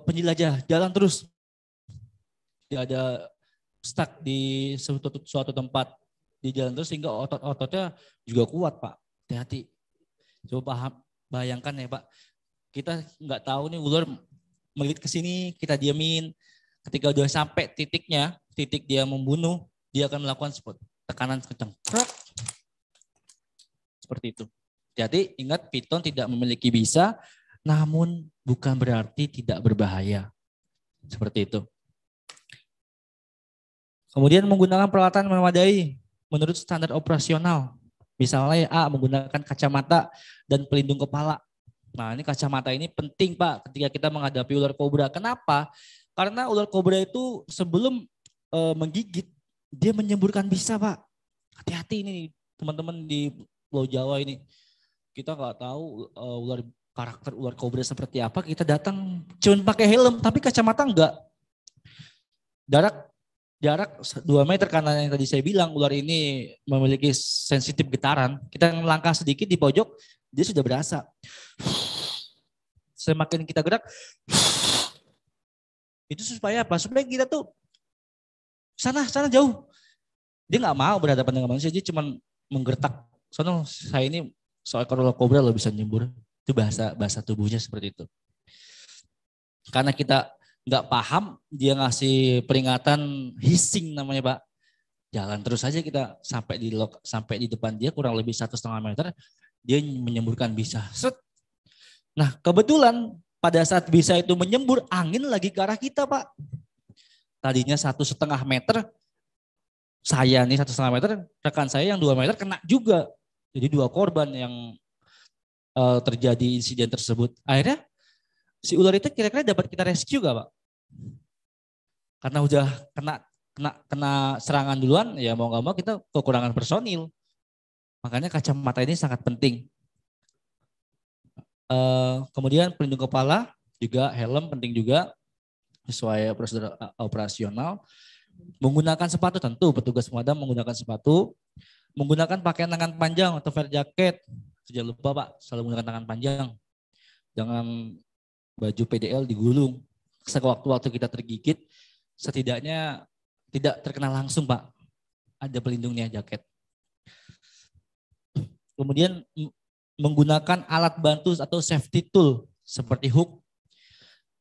C: penjelajah, jalan terus. Dia ada stuck di suatu tempat. Di jalan terus sehingga otot-ototnya juga kuat Pak. Hati-hati. Coba bayangkan ya Pak. Kita nggak tahu nih ular melihat ke sini, kita diamin. Ketika udah sampai titiknya, titik dia membunuh, dia akan melakukan tekanan kencang. Seperti itu. Jadi ingat piton tidak memiliki bisa, namun bukan berarti tidak berbahaya. Seperti itu. Kemudian menggunakan peralatan memadai menurut standar operasional. Misalnya A menggunakan kacamata dan pelindung kepala. Nah ini kacamata ini penting Pak ketika kita menghadapi ular kobra. Kenapa? Karena ular kobra itu sebelum menggigit, dia menyemburkan bisa Pak. Hati-hati ini teman-teman di Pulau Jawa ini. Kita nggak tahu karakter ular kobra seperti apa. Kita datang cuma pakai helm, tapi kacamata enggak. Jarak 2 meter karena yang tadi saya bilang ular ini memiliki sensitif getaran. Kita melangkah sedikit di pojok, dia sudah berasa. Semakin kita gerak, itu supaya apa? Supaya kita tuh sana jauh. Dia nggak mau berhadapan dengan manusia, dia cuma menggertak. Soalnya saya ini seekor ular kobra lo bisa nyembur. Itu bahasa tubuhnya seperti itu. Karena kita nggak paham, dia ngasih peringatan hissing namanya Pak. Jalan terus saja kita sampai di depan dia kurang lebih 1,5 meter, dia menyemburkan bisa. Set. Nah kebetulan pada saat bisa itu menyembur, angin lagi ke arah kita Pak. Tadinya 1,5 meter, saya nih 1,5 meter, rekan saya yang 2 meter kena juga. Jadi 2 korban yang terjadi insiden tersebut. Akhirnya si ular itu kira-kira dapat kita rescue gak Pak? Karena udah kena serangan duluan, ya mau gak mau kita kekurangan personil. Makanya kacamata ini sangat penting. Kemudian pelindung kepala juga, helm penting juga sesuai prosedur operasional. Menggunakan sepatu, tentu petugas pemadam menggunakan sepatu. Menggunakan pakaian tangan panjang atau fur jacket. Jangan lupa Pak, selalu menggunakan tangan panjang. Jangan baju PDL digulung. Sewaktu-waktu kita tergigit, setidaknya tidak terkena langsung Pak. Ada pelindungnya jaket. Kemudian menggunakan alat bantu atau safety tool seperti hook,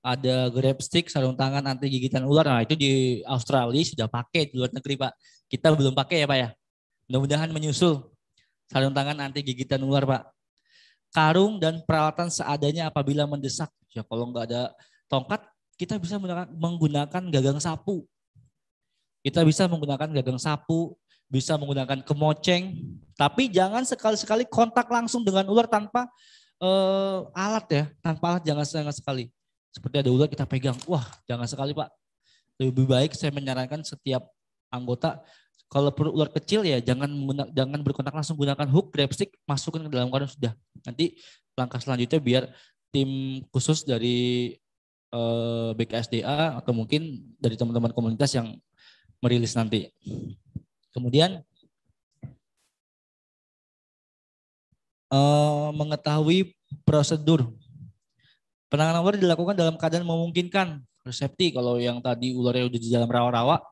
C: ada grab stick, sarung tangan anti gigitan ular. Nah itu di Australia sudah pakai, di luar negeri Pak. Kita belum pakai ya Pak ya. Mudah-mudahan menyusul sarung tangan anti gigitan ular Pak. Karung dan peralatan seadanya apabila mendesak. Ya kalau nggak ada tongkat, kita bisa menggunakan gagang sapu. Kita bisa menggunakan gagang sapu, bisa menggunakan kemoceng. Tapi jangan sekali-sekali kontak langsung dengan ular tanpa alat ya. Tanpa alat jangan sekali. Seperti ada ular kita pegang. Wah jangan sekali Pak. Lebih baik saya menyarankan setiap anggota, kalau perlu ular kecil ya jangan berkontak langsung, gunakan hook, grab stick, masukkan ke dalam karung sudah. Nanti langkah selanjutnya biar tim khusus dari BKSDA atau mungkin dari teman-teman komunitas yang merilis nanti. Kemudian mengetahui prosedur. Penanganan ular dilakukan dalam keadaan memungkinkan. Safety, kalau yang tadi ularnya udah di dalam rawa-rawa,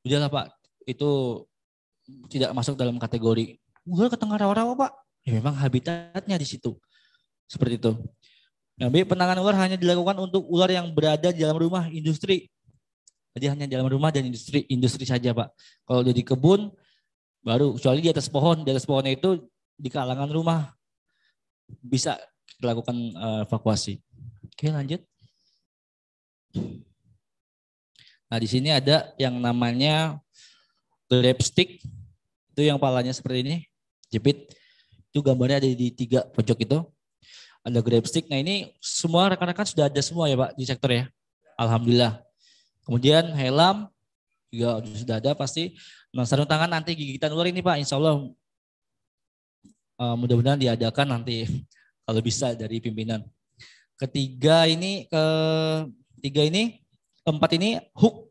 C: udahlah Pak, itu tidak masuk dalam kategori ular ke tengah rawa-rawa Pak. Ya memang habitatnya di situ. Seperti itu. Nah, B, penanganan ular hanya dilakukan untuk ular yang berada di dalam rumah industri. Jadi hanya di dalam rumah dan industri saja Pak. Kalau udah di kebun, baru kecuali di atas pohonnya itu di kalangan rumah bisa dilakukan evakuasi. Oke lanjut. Nah di sini ada yang namanya grab stick. Itu yang palanya seperti ini, jepit. Itu gambarnya ada di 3 pojok itu. Ada grab stick. Nah ini semua rekan-rekan sudah ada semua ya Pak di sektor ya. Alhamdulillah. Kemudian helm juga sudah ada pasti. Nah sarung tangan anti gigitan ular ini Pak, insya Allah Mudah-mudahan diadakan nanti kalau bisa dari pimpinan. Keempat ini hook.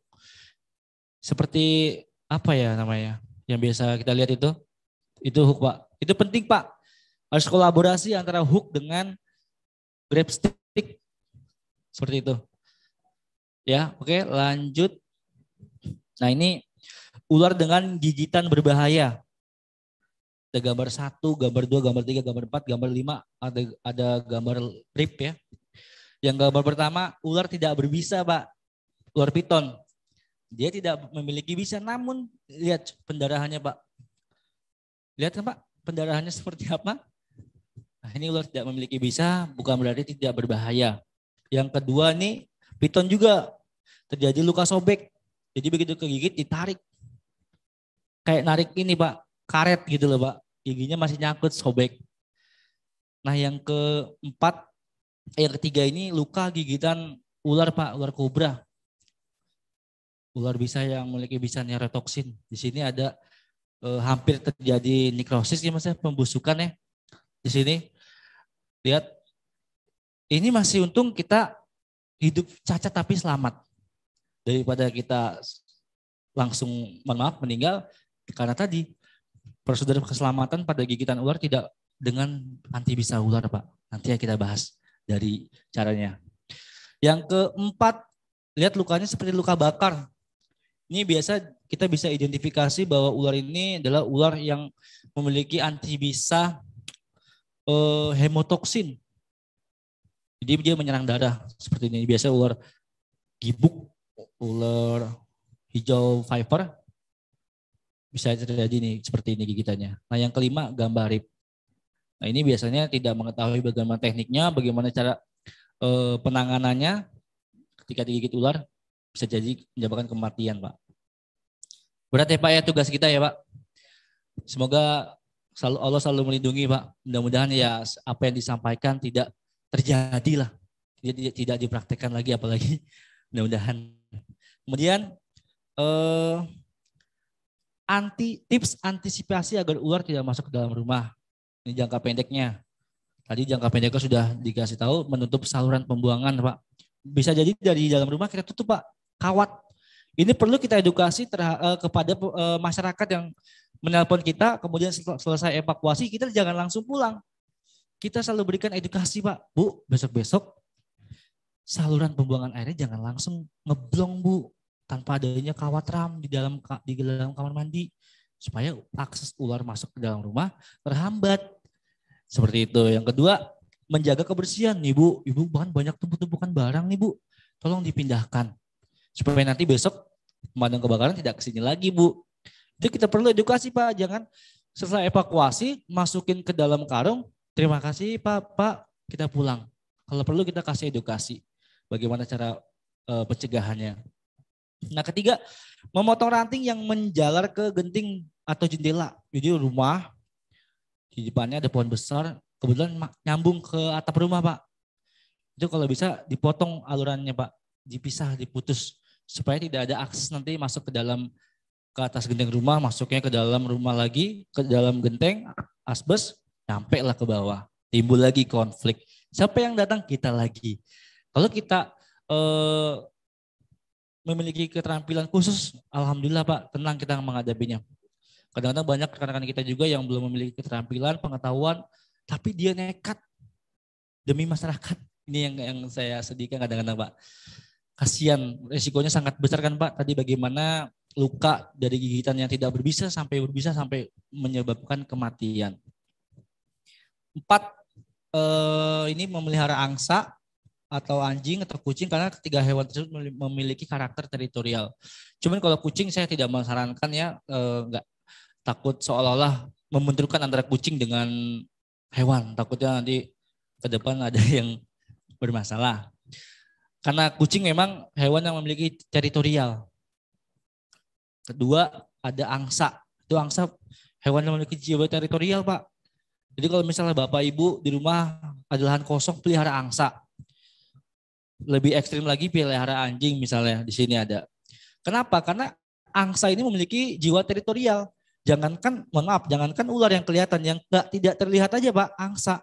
C: Seperti apa ya namanya? Yang biasa kita lihat itu hook Pak. Itu penting Pak. Harus kolaborasi antara hook dengan grab stick. Seperti itu. Ya, oke, lanjut. Nah, ini ular dengan gigitan berbahaya. Ada gambar 1, gambar 2, gambar 3, gambar 4, gambar 5, ada gambar rip ya. Yang gambar pertama, ular tidak berbisa, Pak. Ular piton. Dia tidak memiliki bisa, namun lihat pendarahannya, Pak. Lihat kan, Pak, pendarahannya seperti apa? Nah, ini ular tidak memiliki bisa, bukan berarti tidak berbahaya. Yang kedua nih, piton juga terjadi luka sobek. Jadi begitu kegigit ditarik. Kayak narik ini Pak, karet gitu loh Pak. Giginya masih nyangkut sobek. Nah yang ketiga ini luka gigitan ular Pak, ular kobra. Ular bisa yang memiliki bisa neurotoksin. Di sini ada hampir terjadi nekrosis ya Mas, pembusukan ya. Di sini lihat, ini masih untung kita hidup cacat tapi selamat. Daripada kita langsung meninggal karena tadi prosedur keselamatan pada gigitan ular tidak dengan antibisa ular Pak. Nanti ya kita bahas dari caranya. Yang keempat, lihat lukanya seperti luka bakar. Ini biasa kita bisa identifikasi bahwa ular ini adalah ular yang memiliki antibisa hemotoksin. Jadi dia menyerang darah seperti ini. Biasa ular gibuk, ular hijau viper bisa terjadi nih seperti ini gigitannya. Nah yang kelima gambar rip. Nah ini biasanya tidak mengetahui bagaimana tekniknya, bagaimana cara penanganannya ketika digigit ular bisa jadi menyebabkan kematian Pak. Berat ya Pak ya tugas kita ya Pak. Semoga Allah selalu melindungi Pak. Mudah-mudahan ya apa yang disampaikan tidak terjadi lah. Tidak dipraktekkan lagi apalagi mudah-mudahan. Kemudian tips antisipasi agar ular tidak masuk ke dalam rumah. Ini jangka pendeknya. Tadi jangka pendeknya sudah dikasih tahu menutup saluran pembuangan Pak. Bisa jadi dari dalam rumah kita tutup Pak, kawat. Ini perlu kita edukasi kepada masyarakat yang menelpon kita, kemudian selesai evakuasi kita jangan langsung pulang. Kita selalu berikan edukasi Pak. Bu, besok-besok saluran pembuangan airnya jangan langsung ngeblong Bu. Tanpa adanya kawat ram di dalam kamar mandi. Supaya akses ular masuk ke dalam rumah terhambat. Seperti itu. Yang kedua, menjaga kebersihan nih Bu. Ibu bahkan banyak tumpuk-tumpukan barang nih Bu. Tolong dipindahkan. Supaya nanti besok pemadam kebakaran tidak kesini lagi Bu. Itu kita perlu edukasi Pak. Jangan setelah evakuasi masukin ke dalam karung. Terima kasih Pak, kita pulang. Kalau perlu kita kasih edukasi. Bagaimana cara pencegahannya. Nah ketiga, memotong ranting yang menjalar ke genting atau jendela. Jadi rumah, di depannya ada pohon besar, kebetulan nyambung ke atap rumah Pak. Itu kalau bisa dipotong alurannya Pak, dipisah, diputus. Supaya tidak ada akses nanti masuk ke atas genteng rumah, masuknya ke dalam rumah lagi, ke dalam genteng, asbes, nyampe lah ke bawah. Timbul lagi konflik. Siapa yang datang? Kita lagi. Kalau kita memiliki keterampilan khusus, alhamdulillah Pak, tenang kita menghadapinya. Kadang-kadang banyak rekan-rekan kita juga yang belum memiliki keterampilan, pengetahuan, tapi dia nekat demi masyarakat. Ini yang saya sedihkan kadang-kadang Pak. Kasihan, resikonya sangat besar kan Pak. Tadi bagaimana luka dari gigitan yang tidak berbisa sampai menyebabkan kematian. 4, ini memelihara angsa atau anjing atau kucing karena ketiga hewan tersebut memiliki karakter teritorial. Cuman kalau kucing saya tidak menyarankan ya, enggak, takut seolah-olah membenturkan antara kucing dengan hewan. Takutnya nanti ke depan ada yang bermasalah. Karena kucing memang hewan yang memiliki teritorial. Kedua ada angsa. Itu angsa hewan yang memiliki jiwa teritorial Pak. Jadi kalau misalnya Bapak Ibu di rumah ada lahan kosong pelihara angsa. Lebih ekstrim lagi pelihara anjing misalnya di sini ada. Kenapa? Karena angsa ini memiliki jiwa teritorial. jangankan ular yang kelihatan, yang tidak terlihat aja Pak, angsa.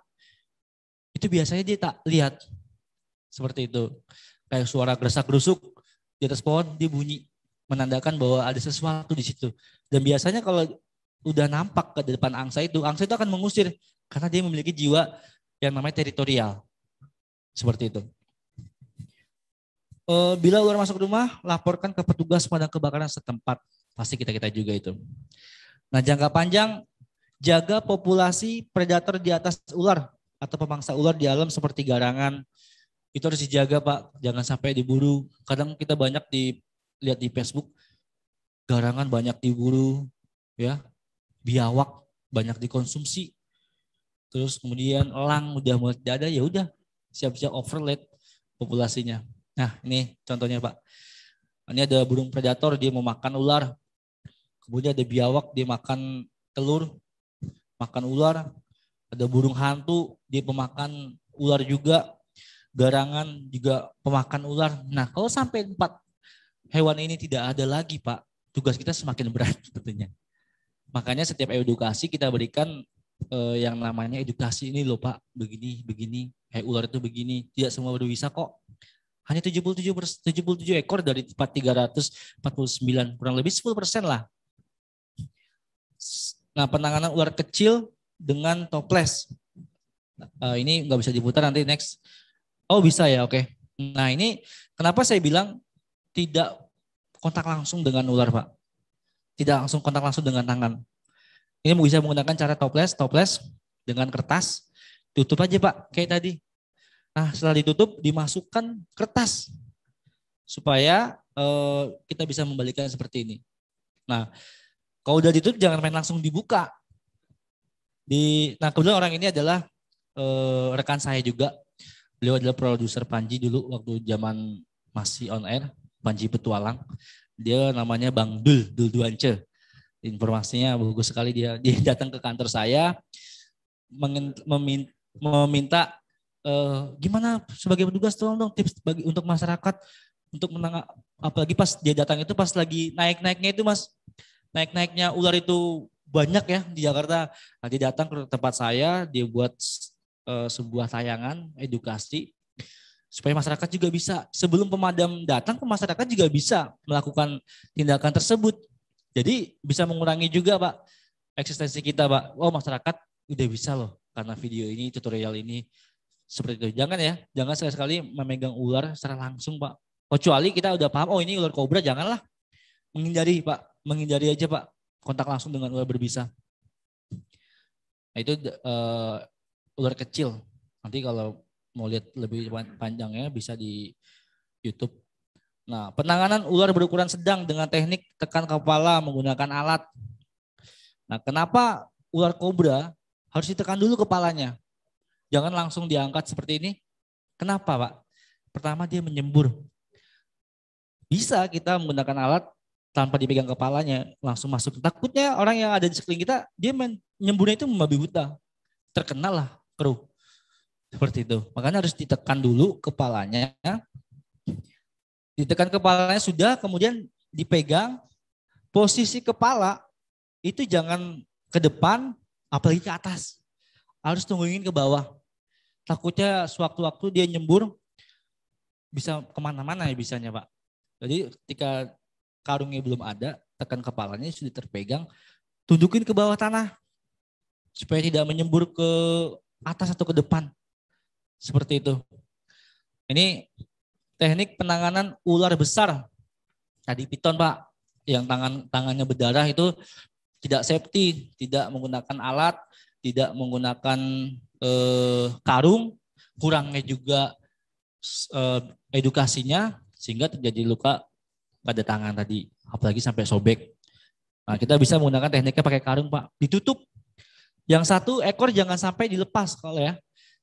C: Itu biasanya dia tak lihat. Seperti itu. Kayak suara gerasak-gerusuk di atas pohon, dia bunyi. Menandakan bahwa ada sesuatu di situ. Dan biasanya kalau udah nampak ke depan angsa itu akan mengusir. Karena dia memiliki jiwa yang namanya teritorial. Seperti itu. Bila ular masuk rumah, laporkan ke petugas pemadam kebakaran setempat. Pasti kita juga itu. Nah, jangka panjang, jaga populasi predator di atas ular atau pemangsa ular di alam seperti garangan. Itu harus dijaga Pak, jangan sampai diburu. Kadang kita banyak lihat di Facebook, garangan banyak diburu, ya, biawak banyak dikonsumsi. Terus kemudian elang udah mulai tidak ada, ya udah siap-siap overload populasinya. Nah, ini contohnya Pak. Ini ada burung predator, dia mau makan ular. Kemudian ada biawak, dia makan telur, makan ular. Ada burung hantu, dia pemakan ular juga. Garangan juga pemakan ular. Nah, kalau sampai 4 hewan ini tidak ada lagi Pak, tugas kita semakin berat tentunya. Makanya setiap edukasi kita berikan yang namanya edukasi ini loh Pak, begini, ular itu begini, tidak semua berbisa kok. Hanya 77 ekor dari 349, kurang lebih 10% lah. Nah, penanganan ular kecil dengan toples. Ini nggak bisa diputar, nanti next. Oh bisa ya, oke. Nah ini kenapa saya bilang tidak kontak langsung dengan ular Pak. Tidak langsung kontak langsung dengan tangan. Ini bisa menggunakan cara toples dengan kertas. Tutup aja Pak, kayak tadi. Nah setelah ditutup dimasukkan kertas supaya kita bisa membalikan seperti ini. Nah kalau udah ditutup jangan main langsung dibuka. Nah kebetulan orang ini adalah rekan saya juga. Beliau adalah produser Panji dulu waktu zaman masih on air, Panji Petualang. Dia namanya Bang Dul Duance. Informasinya bagus sekali dia. Dia datang ke kantor saya meminta gimana sebagai petugas tolong dong tips untuk masyarakat untuk apalagi pas dia datang itu pas lagi naik-naiknya itu Mas. Naik-naiknya ular itu banyak ya di Jakarta. Nah, dia datang ke tempat saya, dia buat sebuah tayangan edukasi supaya masyarakat juga bisa sebelum pemadam datang, masyarakat juga bisa melakukan tindakan tersebut. Jadi bisa mengurangi juga Pak eksistensi kita Pak. Oh masyarakat udah bisa loh karena video ini, tutorial ini seperti itu. Jangan ya, jangan sekali-sekali memegang ular secara langsung Pak. Kecuali kita udah paham, oh ini ular kobra, janganlah. Menghindari Pak, menghindari aja Pak kontak langsung dengan ular berbisa. Nah itu ular kecil. Nanti kalau mau lihat lebih panjangnya bisa di YouTube. Nah, penanganan ular berukuran sedang dengan teknik tekan kepala menggunakan alat. Nah, kenapa ular kobra harus ditekan dulu kepalanya? Jangan langsung diangkat seperti ini. Kenapa, Pak? Pertama dia menyembur. Bisa kita menggunakan alat tanpa dipegang kepalanya langsung masuk. Takutnya orang yang ada di sekeliling kita dia menyemburnya itu membabi buta. Terkenal lah kru. Seperti itu. Makanya harus ditekan dulu kepalanya. Ditekan kepalanya sudah, kemudian dipegang. Posisi kepala itu jangan ke depan, apalagi ke atas. Harus tunggungin ke bawah. Takutnya sewaktu-waktu dia nyembur, bisa kemana-mana ya bisanya Pak. Jadi ketika karungnya belum ada, tekan kepalanya sudah terpegang, tunjukin ke bawah tanah. Supaya tidak menyembur ke atas atau ke depan. Seperti itu. Ini teknik penanganan ular besar. Tadi piton Pak, yang tangannya berdarah itu tidak safety, tidak menggunakan alat, tidak menggunakan karung, kurangnya juga edukasinya sehingga terjadi luka pada tangan tadi, apalagi sampai sobek. Nah, kita bisa menggunakan tekniknya pakai karung Pak, ditutup. Yang satu ekor jangan sampai dilepas kalau ya.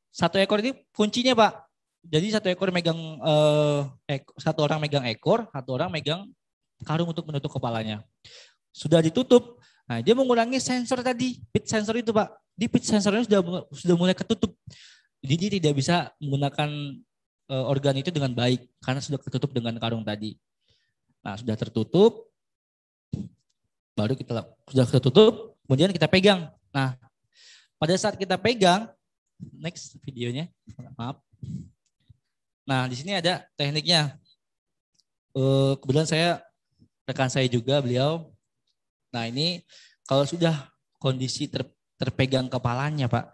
C: Satu ekor ini kuncinya Pak. Jadi satu ekor megang satu orang megang ekor, satu orang megang karung untuk menutup kepalanya. Sudah ditutup. Nah, dia mengurangi sensor tadi, pitch sensor itu Pak. Di pitch sensornya sudah mulai ketutup. Jadi dia tidak bisa menggunakan organ itu dengan baik karena sudah ketutup dengan karung tadi. Nah, sudah tertutup. Baru kita sudah tutup, kemudian kita pegang. Nah, pada saat kita pegang, next videonya, maaf. Nah, di sini ada tekniknya. Kebetulan rekan saya juga beliau. Nah, ini kalau sudah kondisi terpegang kepalanya, Pak,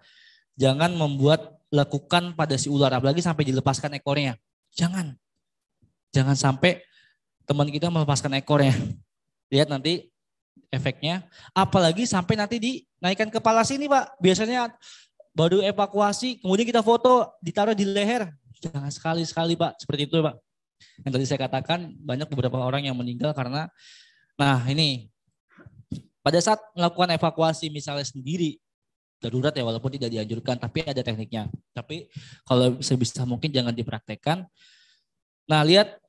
C: jangan membuat lekukan pada si ular, apalagi sampai dilepaskan ekornya. Jangan sampai teman kita melepaskan ekornya. Lihat nanti efeknya, apalagi sampai nanti dinaikkan kepala sini, Pak. Biasanya baru evakuasi, kemudian kita foto, ditaruh di leher. Jangan sekali-sekali, Pak, seperti itu, Pak. Yang tadi saya katakan, banyak beberapa orang yang meninggal karena, nah ini, pada saat melakukan evakuasi misalnya sendiri, darurat ya, walaupun tidak dianjurkan, tapi ada tekniknya. Tapi kalau sebisa mungkin jangan dipraktekkan. Nah, lihat,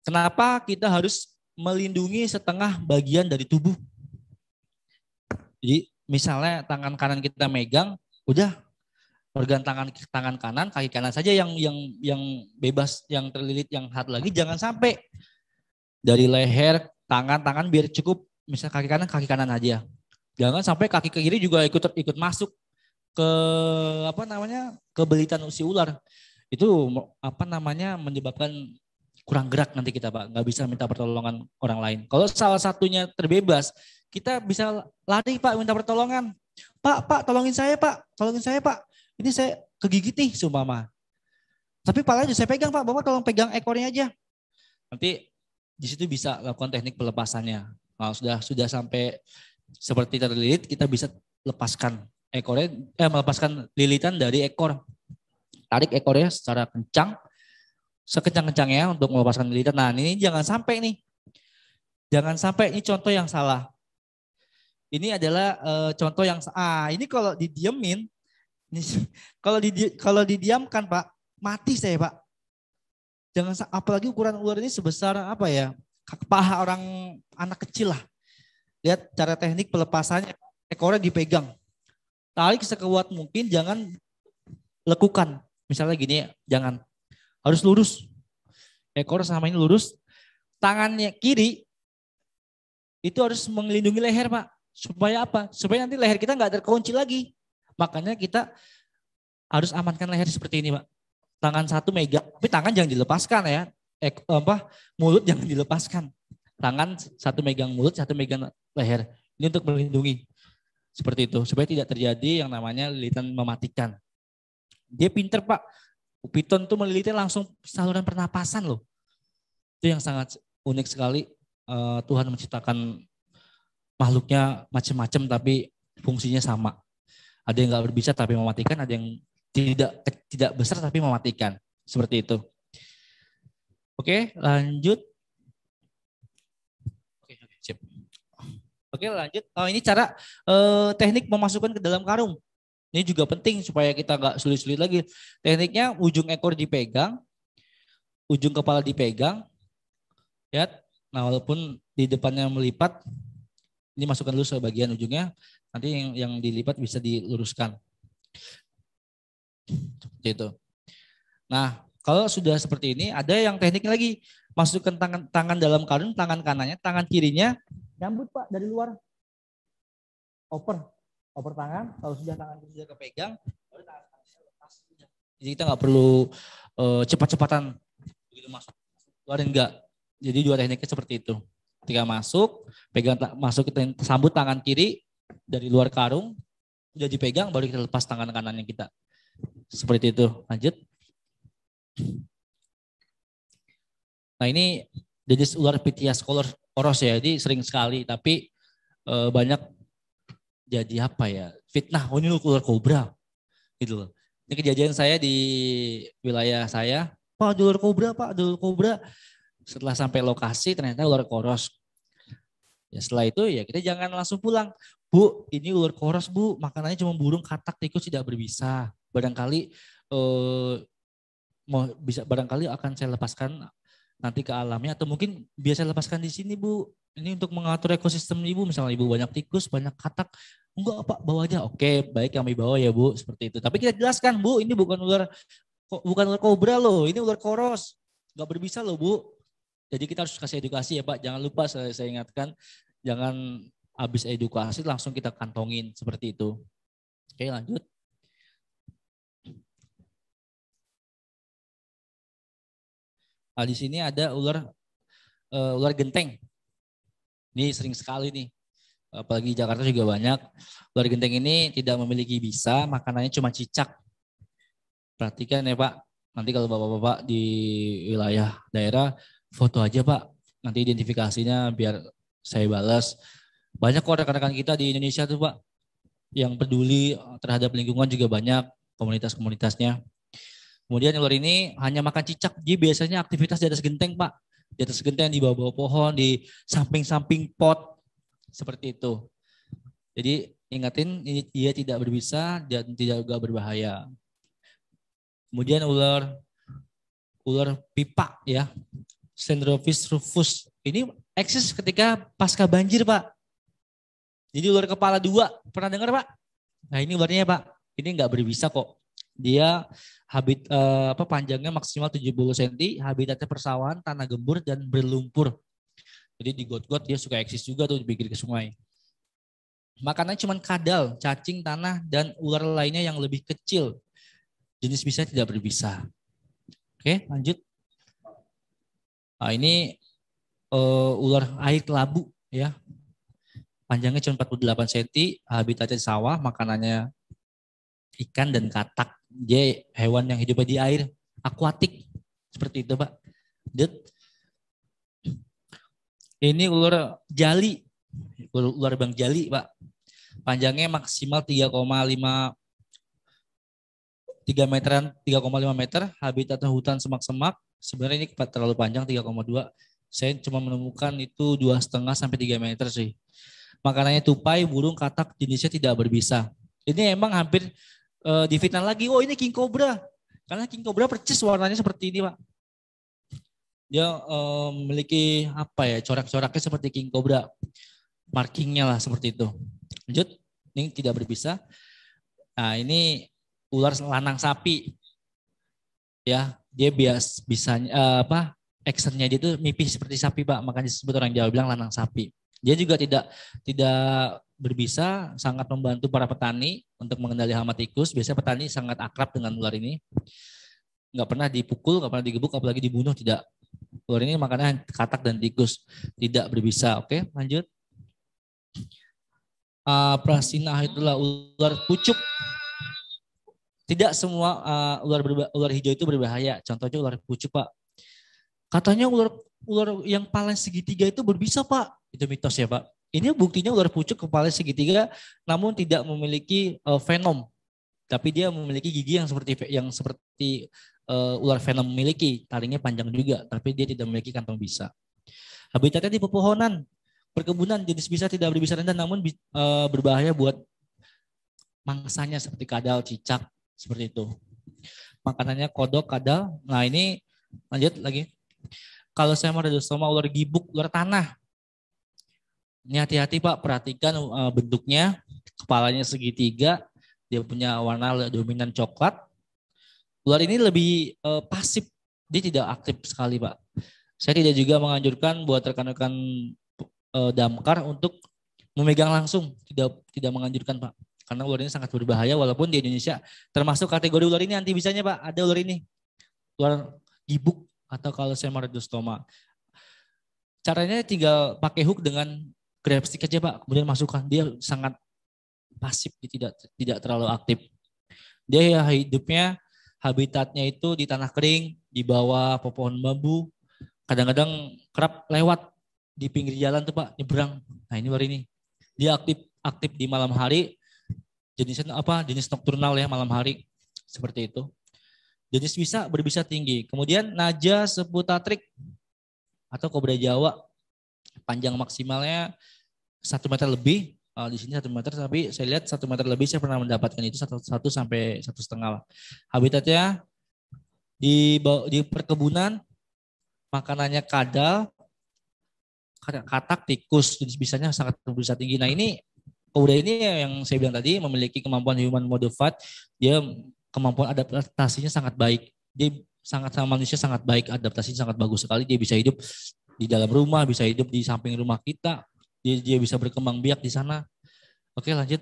C: kenapa kita harus melindungi setengah bagian dari tubuh. Jadi misalnya tangan kanan kita megang, udah organ tangan kanan, kaki kanan saja yang bebas, yang terlilit, yang hard lagi, jangan sampai dari leher, tangan biar cukup, misal kaki kanan aja. Jangan sampai kaki kiri juga ikut masuk ke ke belitan si ular. Itu menyebabkan kurang gerak nanti kita, Pak, nggak bisa minta pertolongan orang lain. Kalau salah satunya terbebas, kita bisa lari, Pak, minta pertolongan. Pak, tolongin saya, Pak. Ini saya kegigit nih, sumpama. Tapi palanya saya pegang, Pak. Bapak tolong pegang ekornya aja. Nanti di situ bisa lakukan teknik pelepasannya. Kalau sudah sampai seperti terlilit, kita bisa lepaskan ekornya, melepaskan lilitan dari ekor. Tarik ekornya secara kencang, sekencang-kencangnya untuk melepaskan lilitan. Nah, ini jangan sampai nih. Ini contoh yang salah. Ini adalah contoh yang ini kalau didiemin, kalau didiamkan, Pak, mati saya, Pak. Jangan, apalagi ukuran ular ini sebesar paha orang anak kecil lah. Lihat cara teknik pelepasannya, ekornya dipegang. Tarik sekuat mungkin, jangan lekukan. Misalnya gini, jangan. Harus lurus. Ekor sama ini lurus. Tangannya kiri itu harus melindungi leher, Pak. Supaya apa? Supaya nanti leher kita nggak terkunci lagi. Makanya kita harus amankan leher seperti ini, Pak. Tangan satu megang, tapi tangan jangan dilepaskan ya. Mulut jangan dilepaskan. Tangan satu megang mulut, satu megang leher. Ini untuk melindungi. Seperti itu. Supaya tidak terjadi yang namanya lilitan mematikan. Dia pinter, Pak. Piton itu melilitin langsung saluran pernapasan loh. Itu yang sangat unik sekali. Tuhan menciptakan makhluknya macam-macam tapi fungsinya sama. Ada yang nggak berbisa tapi mematikan, ada yang tidak besar tapi mematikan. Seperti itu. Oke, lanjut. Oke, lanjut. Ini cara teknik memasukkan ke dalam karung. Ini juga penting supaya kita nggak sulit-sulit lagi. Tekniknya ujung ekor dipegang, ujung kepala dipegang. Lihat, nah walaupun di depannya melipat, ini masukkan dulu sebagian ujungnya. Nanti yang dilipat bisa diluruskan. Seperti itu. Nah, kalau sudah seperti ini, ada yang tekniknya lagi. Masukkan tangan dalam karung, tangan kanannya, tangan kirinya nyambut, Pak, dari luar. Oper tangan, kalau sudah tangan sudah kepegang, baru tangan kanannya lepas. Jadi kita nggak perlu cepat-cepatan begitu keluarin enggak. Jadi dua tekniknya seperti itu. Ketika masuk kita sambut tangan kiri dari luar karung, sudah dipegang, baru kita lepas tangan kanannya kita. Seperti itu. Lanjut. Nah, ini jenis ular Pithias coros ya, jadi sering sekali, tapi banyak jadi fitnah. Oh, ini ular kobra, gitu loh. Ini kejadian saya di wilayah saya. Pak, ada ular kobra. Setelah sampai lokasi ternyata ular coros. Ya setelah itu ya kita jangan langsung pulang. Bu, ini ular coros, Bu. Makanannya cuma burung, katak, tikus, tidak berbisa. Barangkali barangkali akan saya lepaskan nanti ke alamnya, atau mungkin biasa lepaskan di sini, Bu. Ini untuk mengatur ekosistem Ibu, misalnya Ibu banyak tikus, banyak katak. Enggak, Pak, bawa aja. Oke, baik, kami bawa ya, Bu, seperti itu. Tapi kita jelaskan, Bu, ini bukan ular kobra loh, ini ular coros. Enggak berbisa loh, Bu. Jadi kita harus kasih edukasi ya, Pak. Jangan lupa saya ingatkan, Jangan habis edukasi langsung kita kantongin seperti itu. Oke, lanjut. Nah, di sini ada ular genteng. Ini sering sekali nih. Apalagi di Jakarta juga banyak. Ular genteng ini tidak memiliki bisa, makanannya cuma cicak. Perhatikan ya Pak, nanti kalau Bapak-bapak di wilayah daerah, foto aja Pak. Nanti identifikasinya biar saya balas. Banyak kok rekan-rekan kita di Indonesia tuh Pak, yang peduli terhadap lingkungan juga banyak komunitas-komunitasnya. Kemudian ular ini hanya makan cicak, dia biasanya aktivitas di atas genteng Pak. Di atas genteng, di bawah-bawah pohon, di samping-samping pot. Seperti itu. Jadi ingatin ini dia tidak berbisa dan tidak juga berbahaya. Kemudian ular pipa ya, Scindrophis rufus. Ini eksis ketika pasca banjir Pak. Jadi ular kepala 2, pernah dengar Pak? Nah ini ularnya Pak, ini nggak berbisa kok. Dia panjangnya maksimal 70 cm, habitatnya persawahan, tanah gembur dan berlumpur. Jadi di got-got dia suka eksis juga tuh di pinggir ke sungai. Makanannya cuma kadal, cacing, tanah, dan ular lainnya yang lebih kecil. Jenis bisa tidak berbisa. Oke, lanjut. Nah, ini ular air kelabu ya. Panjangnya cuma 48 cm, habitatnya sawah, makanannya ikan dan katak. Dia hewan yang hidup di air, akuatik. Seperti itu, Pak. Ini ular jali, ular bang jali, Pak. Panjangnya maksimal 3,5 meteran, 3,5 meter. Habitatnya hutan semak-semak. Sebenarnya ini terlalu panjang 3,2. Saya cuma menemukan itu 2,5 sampai 3 meter sih. Makanannya tupai, burung, katak, jenisnya tidak berbisa. Ini emang hampir difitnah lagi. Oh ini king cobra. Karena king cobra percis warnanya seperti ini, Pak. Dia memiliki corak-coraknya seperti king cobra, markingnya lah seperti itu. Lanjut, ini tidak berbisa. Nah ini ular lanang sapi, ya dia bisanya actionnya dia itu mipis seperti sapi Pak, makanya disebut orang Jawa bilang lanang sapi. Dia juga tidak berbisa, sangat membantu para petani untuk mengendali hama tikus. Biasanya petani sangat akrab dengan ular ini. Nggak pernah dipukul, nggak pernah digebuk, apalagi dibunuh, tidak. Ular ini makannya katak dan tikus, tidak berbisa. Oke, lanjut. Prasinah itulah ular pucuk. Tidak semua ular hijau itu berbahaya. Contohnya ular pucuk, Pak. Katanya ular yang kepala segitiga itu berbisa, Pak. Itu mitos ya, Pak. Ini buktinya ular pucuk kepala segitiga, namun tidak memiliki venom. Tapi dia memiliki gigi yang seperti ular venom memiliki, taringnya panjang juga, tapi dia tidak memiliki kantong bisa. Habitatnya di pepohonan, perkebunan, jenis bisa tidak berbisa rendah, namun berbahaya buat mangsanya seperti kadal, cicak, seperti itu. Makanannya kodok, kadal. Nah ini lanjut lagi. Kalau saya mau Rhizostoma ular gibuk, ular tanah. Ini hati-hati Pak, perhatikan bentuknya, kepalanya segitiga, dia punya warna dominan coklat. Ular ini lebih pasif, dia tidak aktif sekali Pak. Saya tidak juga menganjurkan buat rekan-rekan damkar untuk memegang langsung, tidak menganjurkan Pak. Karena ular ini sangat berbahaya walaupun di Indonesia termasuk kategori ular ini anti bisanya Pak. Ada ular ini, ular gibuk atau kalau saya Rhizostoma. Caranya tinggal pakai hook dengan grab stick aja Pak, kemudian masukkan. Dia sangat pasif, dia tidak terlalu aktif. Dia hidupnya, habitatnya itu di tanah kering, di bawah pohon bambu. Kadang-kadang kerap lewat di pinggir jalan tuh Pak, nyebrang. Nah ini ular ini. Dia aktif di malam hari. Jenisnya jenis nokturnal ya, malam hari. Seperti itu. Jenis berbisa tinggi. Kemudian naja seputatrik atau kobra Jawa. Panjang maksimalnya 1 meter lebih. Di sini 1 meter, tapi saya lihat 1 meter lebih saya pernah mendapatkan itu 1 sampai 1,5. Habitatnya di perkebunan, makanannya kadal, katak, tikus, jenis bisanya sangat berbisa tinggi. Nah ini kobra ini yang saya bilang tadi memiliki kemampuan human modified, dia kemampuan adaptasinya sangat baik. Dia sama manusia sangat baik, adaptasinya sangat bagus sekali. Dia bisa hidup di dalam rumah, bisa hidup di samping rumah kita. Dia bisa berkembang biak di sana. Oke, lanjut.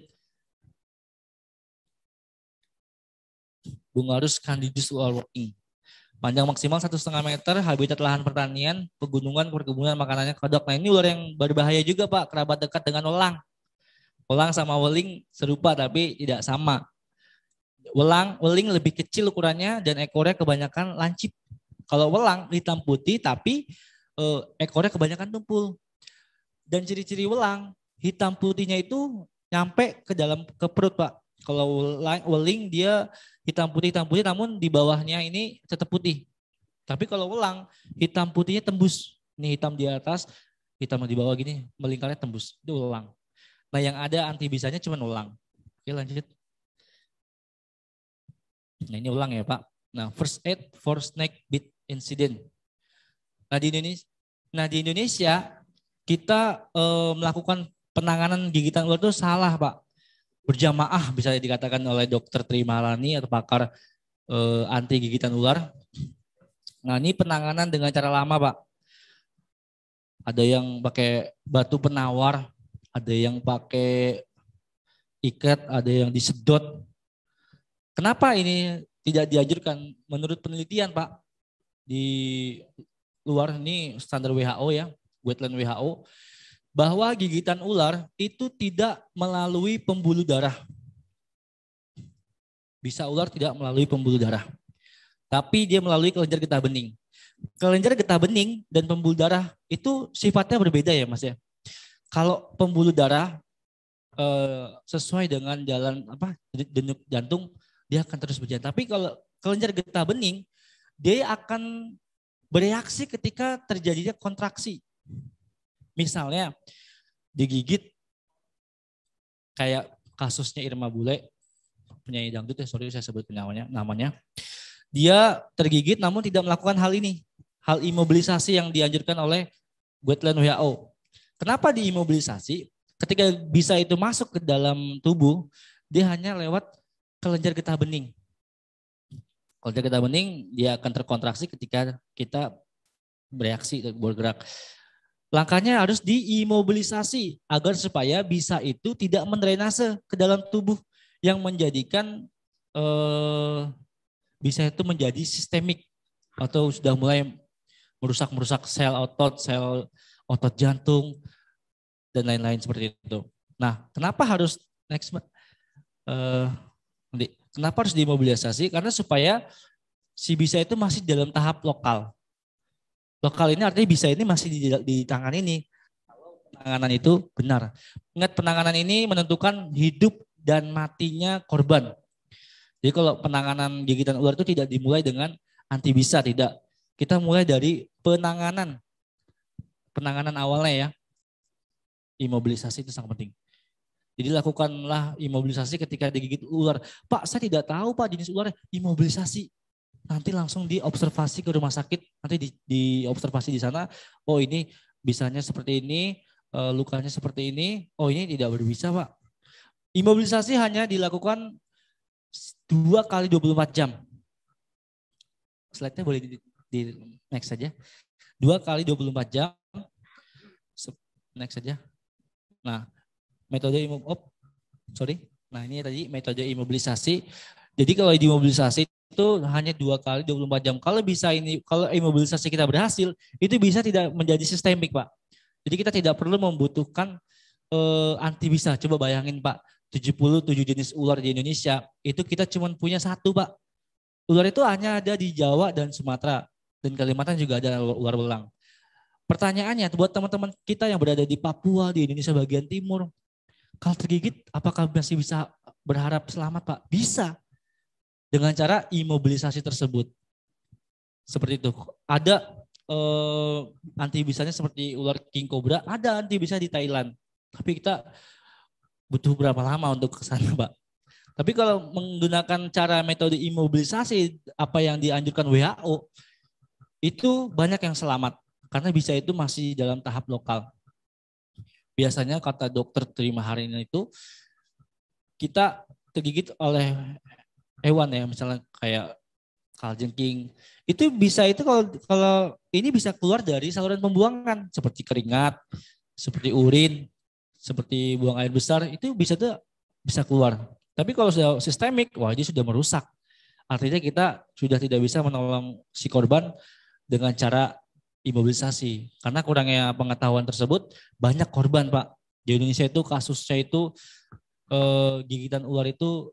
C: Bungarus candidus walking. Panjang maksimal 1,5 meter, habitat lahan pertanian, pegunungan, perkebunan, makanannya kodok. Nah ini ular yang berbahaya juga Pak, kerabat dekat dengan welang. Welang sama weling serupa tapi tidak sama. Weling lebih kecil ukurannya dan ekornya kebanyakan lancip. Kalau welang hitam putih tapi ekornya kebanyakan tumpul. Dan ciri-ciri welang hitam putihnya itu nyampe ke perut Pak. Kalau weling dia hitam putih namun di bawahnya ini tetap putih. Tapi kalau welang hitam putihnya tembus. Ini hitam di atas, hitam di bawah gini melingkarnya tembus. Itu welang. Nah yang ada anti bisanya cuma welang. Oke lanjut. Nah ini ulang ya Pak. Nah first aid for snake bite incident. Nah di Indonesia kita melakukan penanganan gigitan ular itu salah Pak. Berjamaah bisa dikatakan oleh Dokter Trimalani atau pakar anti gigitan ular. Nah ini penanganan dengan cara lama Pak. Ada yang pakai batu penawar, ada yang pakai ikat, ada yang disedot. Kenapa ini tidak dianjurkan? Menurut penelitian Pak, di luar ini standar WHO ya, guideline WHO, bahwa gigitan ular itu tidak melalui pembuluh darah. Bisa ular tidak melalui pembuluh darah. Tapi dia melalui kelenjar getah bening. Kelenjar getah bening dan pembuluh darah itu sifatnya berbeda ya Mas ya. Kalau pembuluh darah sesuai dengan jalan denyut jantung, dia akan terus berjalan. Tapi kalau kelenjar getah bening, dia akan bereaksi ketika terjadinya kontraksi. Misalnya digigit kayak kasusnya Irma Bule, penyanyi dangdut ya, sorry saya sebut namanya. Dia tergigit namun tidak melakukan hal ini. Hal imobilisasi yang dianjurkan oleh guideline WHO. Kenapa diimobilisasi? Ketika bisa itu masuk ke dalam tubuh, dia hanya lewat kelenjar getah bening. Kelenjar getah bening dia akan terkontraksi ketika kita bereaksi dan bergerak. Langkahnya harus diimobilisasi agar supaya bisa itu tidak mendrainase ke dalam tubuh yang menjadikan bisa itu menjadi sistemik atau sudah mulai merusak sel otot jantung dan lain-lain seperti itu. Nah, kenapa harus kenapa harus diimobilisasi? Karena supaya si bisa itu masih dalam tahap lokal. Lokal ini artinya bisa ini masih di tangan ini. Penanganan itu benar. Ingat penanganan ini menentukan hidup dan matinya korban. Jadi kalau penanganan gigitan ular itu tidak dimulai dengan anti bisa, tidak. Kita mulai dari penanganan awalnya ya. Imobilisasi itu sangat penting. Jadi lakukanlah imobilisasi ketika digigit ular. Pak, saya tidak tahu Pak jenis ularnya. Imobilisasi. Nanti langsung diobservasi ke rumah sakit, nanti diobservasi di sana, oh ini bisanya seperti ini, lukanya seperti ini, oh ini tidak berbisa Pak. Imobilisasi hanya dilakukan 2 kali 24 jam. Slide-nya boleh di next saja. 2 kali 24 jam, next saja. Nah, metode Nah ini tadi metode imobilisasi. Jadi kalau dimobilisasi itu hanya 2 kali 24 jam. Kalau imobilisasi kita berhasil, itu bisa tidak menjadi sistemik Pak. Jadi kita tidak perlu membutuhkan anti bisa. Coba bayangin Pak, 77 jenis ular di Indonesia, itu kita cuma punya 1 Pak. Ular itu hanya ada di Jawa dan Sumatera, dan Kalimantan juga ada ular belang. Pertanyaannya buat teman-teman kita yang berada di Papua, di Indonesia bagian timur, kalau tergigit apakah masih bisa berharap selamat Pak? Bisa. Dengan cara imobilisasi tersebut. Seperti itu. Ada anti bisanya seperti ular king cobra, ada anti bisa di Thailand. Tapi kita butuh berapa lama untuk ke sana, Pak? Tapi kalau menggunakan cara metode imobilisasi apa yang dianjurkan WHO, itu banyak yang selamat. Karena bisa itu masih dalam tahap lokal. Biasanya kata dokter terima hari ini itu, kita tergigit oleh hewan ya, misalnya kayak kalajengking, itu bisa itu kalau ini bisa keluar dari saluran pembuangan seperti keringat, seperti urin, seperti buang air besar, itu bisa keluar. Tapi kalau sudah sistemik, wah dia sudah merusak. Artinya kita sudah tidak bisa menolong si korban dengan cara imobilisasi. Karena kurangnya pengetahuan tersebut, banyak korban Pak. Di Indonesia itu kasusnya itu gigitan ular itu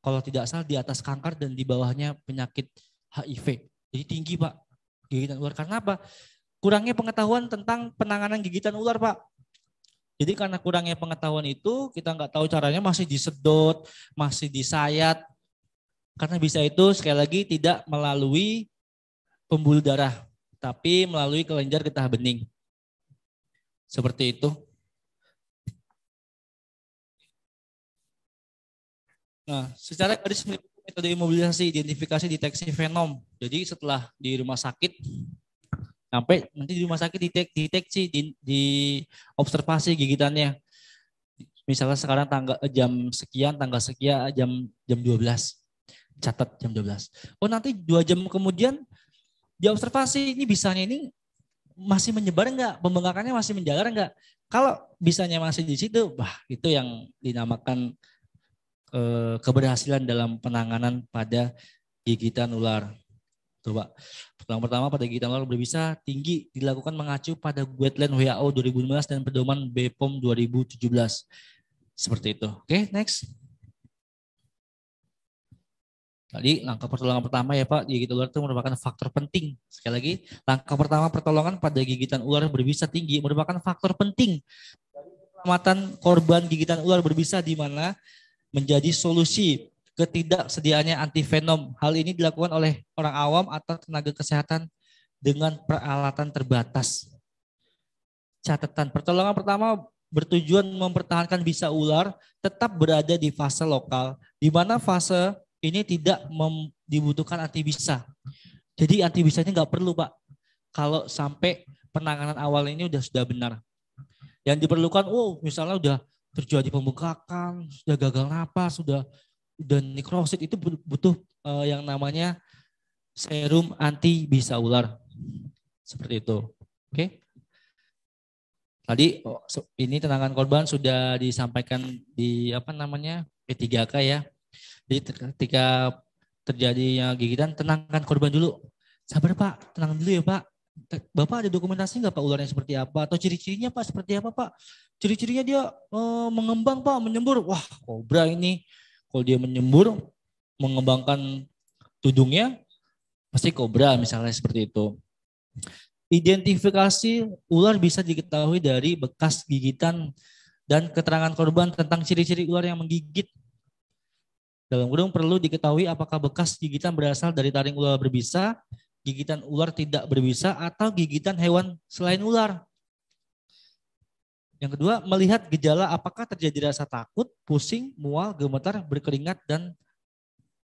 C: kalau tidak salah di atas kanker dan di bawahnya penyakit HIV. Jadi tinggi Pak gigitan ular. Karena apa? Kurangnya pengetahuan tentang penanganan gigitan ular Pak. Jadi karena kurangnya pengetahuan itu kita nggak tahu caranya, masih disedot, masih disayat. Karena bisa itu sekali lagi tidak melalui pembuluh darah, tapi melalui kelenjar getah bening. Seperti itu. Nah, secara garis metode imobilisasi, identifikasi, deteksi fenom. Jadi setelah di rumah sakit, sampai nanti di rumah sakit deteksi, di observasi gigitannya. Misalnya sekarang jam sekian, tanggal sekian, jam 12. Catat jam 12. Oh nanti 2 jam kemudian diobservasi ini bisanya ini masih menyebar enggak? Pembengkakannya masih menjalar enggak? Kalau bisanya masih di situ, wah itu yang dinamakan keberhasilan dalam penanganan pada gigitan ular. Tuh Pak. Pertama pada gigitan ular berbisa tinggi dilakukan mengacu pada guideline WHO 2015 dan pedoman BPOM 2017. Seperti itu. Oke, next. Tadi langkah pertolongan pertama ya Pak, gigitan ular itu merupakan faktor penting. Sekali lagi, langkah pertama pertolongan pada gigitan ular berbisa tinggi merupakan faktor penting. Penyelamatan korban gigitan ular berbisa di mana menjadi solusi ketidaksediaannya antivenom. Hal ini dilakukan oleh orang awam atau tenaga kesehatan dengan peralatan terbatas. Catatan, pertolongan pertama bertujuan mempertahankan bisa ular tetap berada di fase lokal, di mana fase ini tidak dibutuhkan antibisa. Jadi antibisanya nggak perlu Pak. Kalau sampai penanganan awal ini sudah benar. Yang diperlukan, misalnya udah terjadi pembengkakan, sudah gagal napas, sudah nekrosit, itu butuh yang namanya serum anti bisa ular. Seperti itu. Oke. Tadi ini tenangan korban sudah disampaikan di P3K ya. Jadi ketika terjadinya gigitan, tenangkan korban dulu. Sabar Pak, tenang dulu ya Pak. Bapak ada dokumentasi nggak Pak ularnya seperti apa? Atau ciri-cirinya Pak seperti apa Pak? Ciri-cirinya dia mengembang Pak, menyembur. Wah kobra ini. Kalau dia menyembur, mengembangkan tudungnya, pasti kobra misalnya seperti itu. Identifikasi ular bisa diketahui dari bekas gigitan dan keterangan korban tentang ciri-ciri ular yang menggigit. Dalam kurung perlu diketahui apakah bekas gigitan berasal dari taring ular berbisa, gigitan ular tidak berbisa, atau gigitan hewan selain ular. Yang kedua, melihat gejala apakah terjadi rasa takut, pusing, mual, gemetar, berkeringat, dan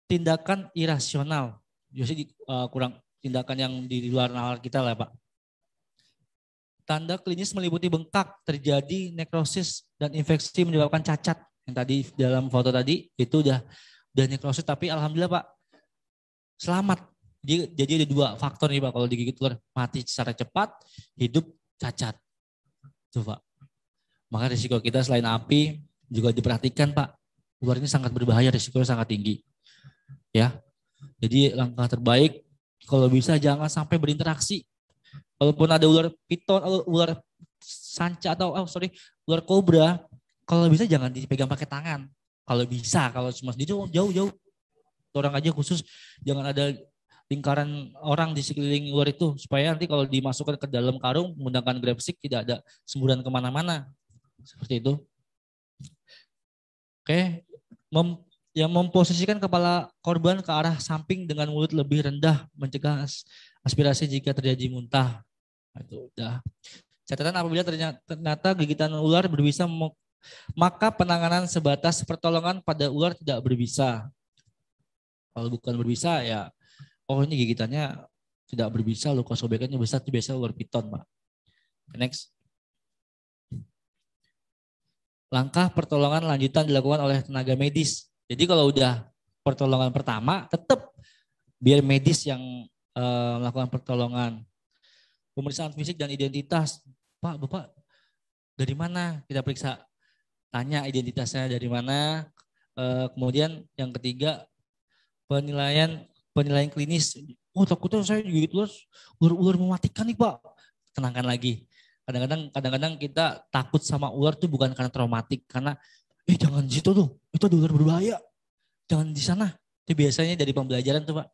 C: tindakan irasional. Jadi kurang tindakan yang di luar nalar kita lah Pak. Tanda klinis meliputi bengkak, terjadi nekrosis, dan infeksi menyebabkan cacat. Yang tadi dalam foto tadi itu udah nekrosis, tapi alhamdulillah Pak selamat. Jadi ada 2 faktor nih Pak kalau digigit ular, mati secara cepat, hidup cacat. Tuh Pak. Maka risiko kita selain api juga diperhatikan Pak. Ular ini sangat berbahaya, risikonya sangat tinggi. Ya. Jadi langkah terbaik kalau bisa jangan sampai berinteraksi. Walaupun ada ular piton, ular sanca atau ular kobra, kalau bisa jangan dipegang pakai tangan. Kalau bisa, kalau cuma sendiri jauh-jauh. Orang aja khusus, jangan ada lingkaran orang di sekeliling ular itu. Supaya nanti kalau dimasukkan ke dalam karung menggunakan grepsik tidak ada semburan kemana-mana. Seperti itu. Oke. Yang memposisikan kepala korban ke arah samping dengan mulut lebih rendah, mencegah aspirasi jika terjadi muntah. Itu udah. Catatan apabila ternyata gigitan ular berbisa, maka penanganan sebatas pertolongan pada ular tidak berbisa. Kalau bukan berbisa ya, ini gigitannya tidak berbisa, luka sobekannya besar, itu biasa ular piton Pak. Next. Langkah pertolongan lanjutan dilakukan oleh tenaga medis. Jadi kalau udah pertolongan pertama, tetap biar medis yang melakukan pertolongan. Pemeriksaan fisik dan identitas. Pak, Bapak dari mana? Kita periksa, tanya identitasnya dari mana. Kemudian yang ketiga penilaian klinis. Oh, takutnya saya digigit ular mematikan nih Pak. Tenangkan lagi. Kadang-kadang kita takut sama ular tuh bukan karena traumatik, karena jangan di situ tuh, itu ada ular berbahaya. Jangan di sana. Itu biasanya dari pembelajaran tuh Pak.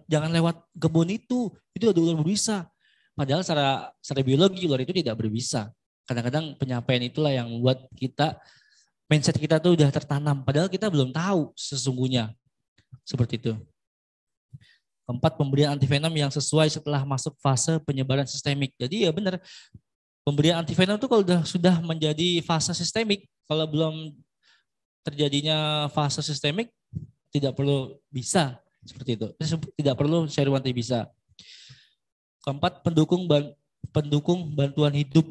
C: Jangan lewat kebun itu ada ular berbisa. Padahal secara biologi ular itu tidak berbisa. Kadang-kadang penyampaian itulah yang membuat mindset kita tuh udah tertanam. Padahal kita belum tahu sesungguhnya. Seperti itu. Keempat, pemberian antivenom yang sesuai setelah masuk fase penyebaran sistemik. Jadi ya benar, pemberian antivenom itu kalau sudah menjadi fase sistemik, kalau belum terjadinya fase sistemik, tidak perlu bisa seperti itu. Tidak perlu serum antibisa. Keempat, pendukung bantuan hidup.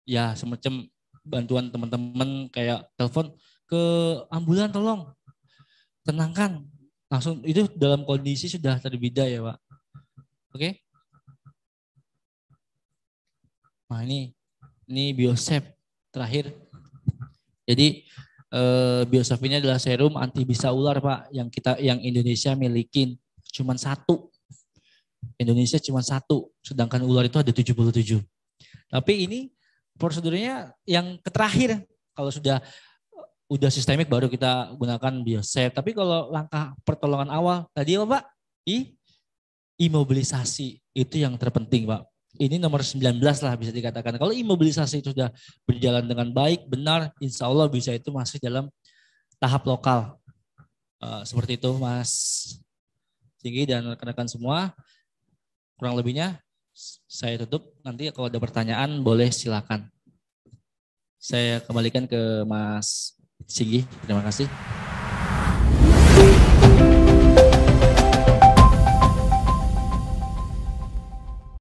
C: Ya semacam bantuan teman-teman kayak telepon ke ambulan, tolong tenangkan. Langsung itu dalam kondisi sudah terbida ya Pak. Oke. Nah ini Biosafe terakhir. Jadi Biosafe ini adalah serum anti bisa ular Pak yang Indonesia milikin cuma 1. Indonesia cuma 1, sedangkan ular itu ada 77. Tapi ini prosedurnya yang terakhir. Kalau sudah sistemik baru kita gunakan Biosafe. Tapi kalau langkah pertolongan awal tadi apa Pak? Imobilisasi itu yang terpenting Pak. Ini nomor 19 lah bisa dikatakan. Kalau imobilisasi itu sudah berjalan dengan baik, benar, insya Allah bisa itu masih dalam tahap lokal. Seperti itu Mas Singgi dan rekan-rekan semua. Kurang lebihnya saya tutup. Nanti kalau ada pertanyaan boleh silakan. Saya kembalikan ke Mas Singgi, terima kasih.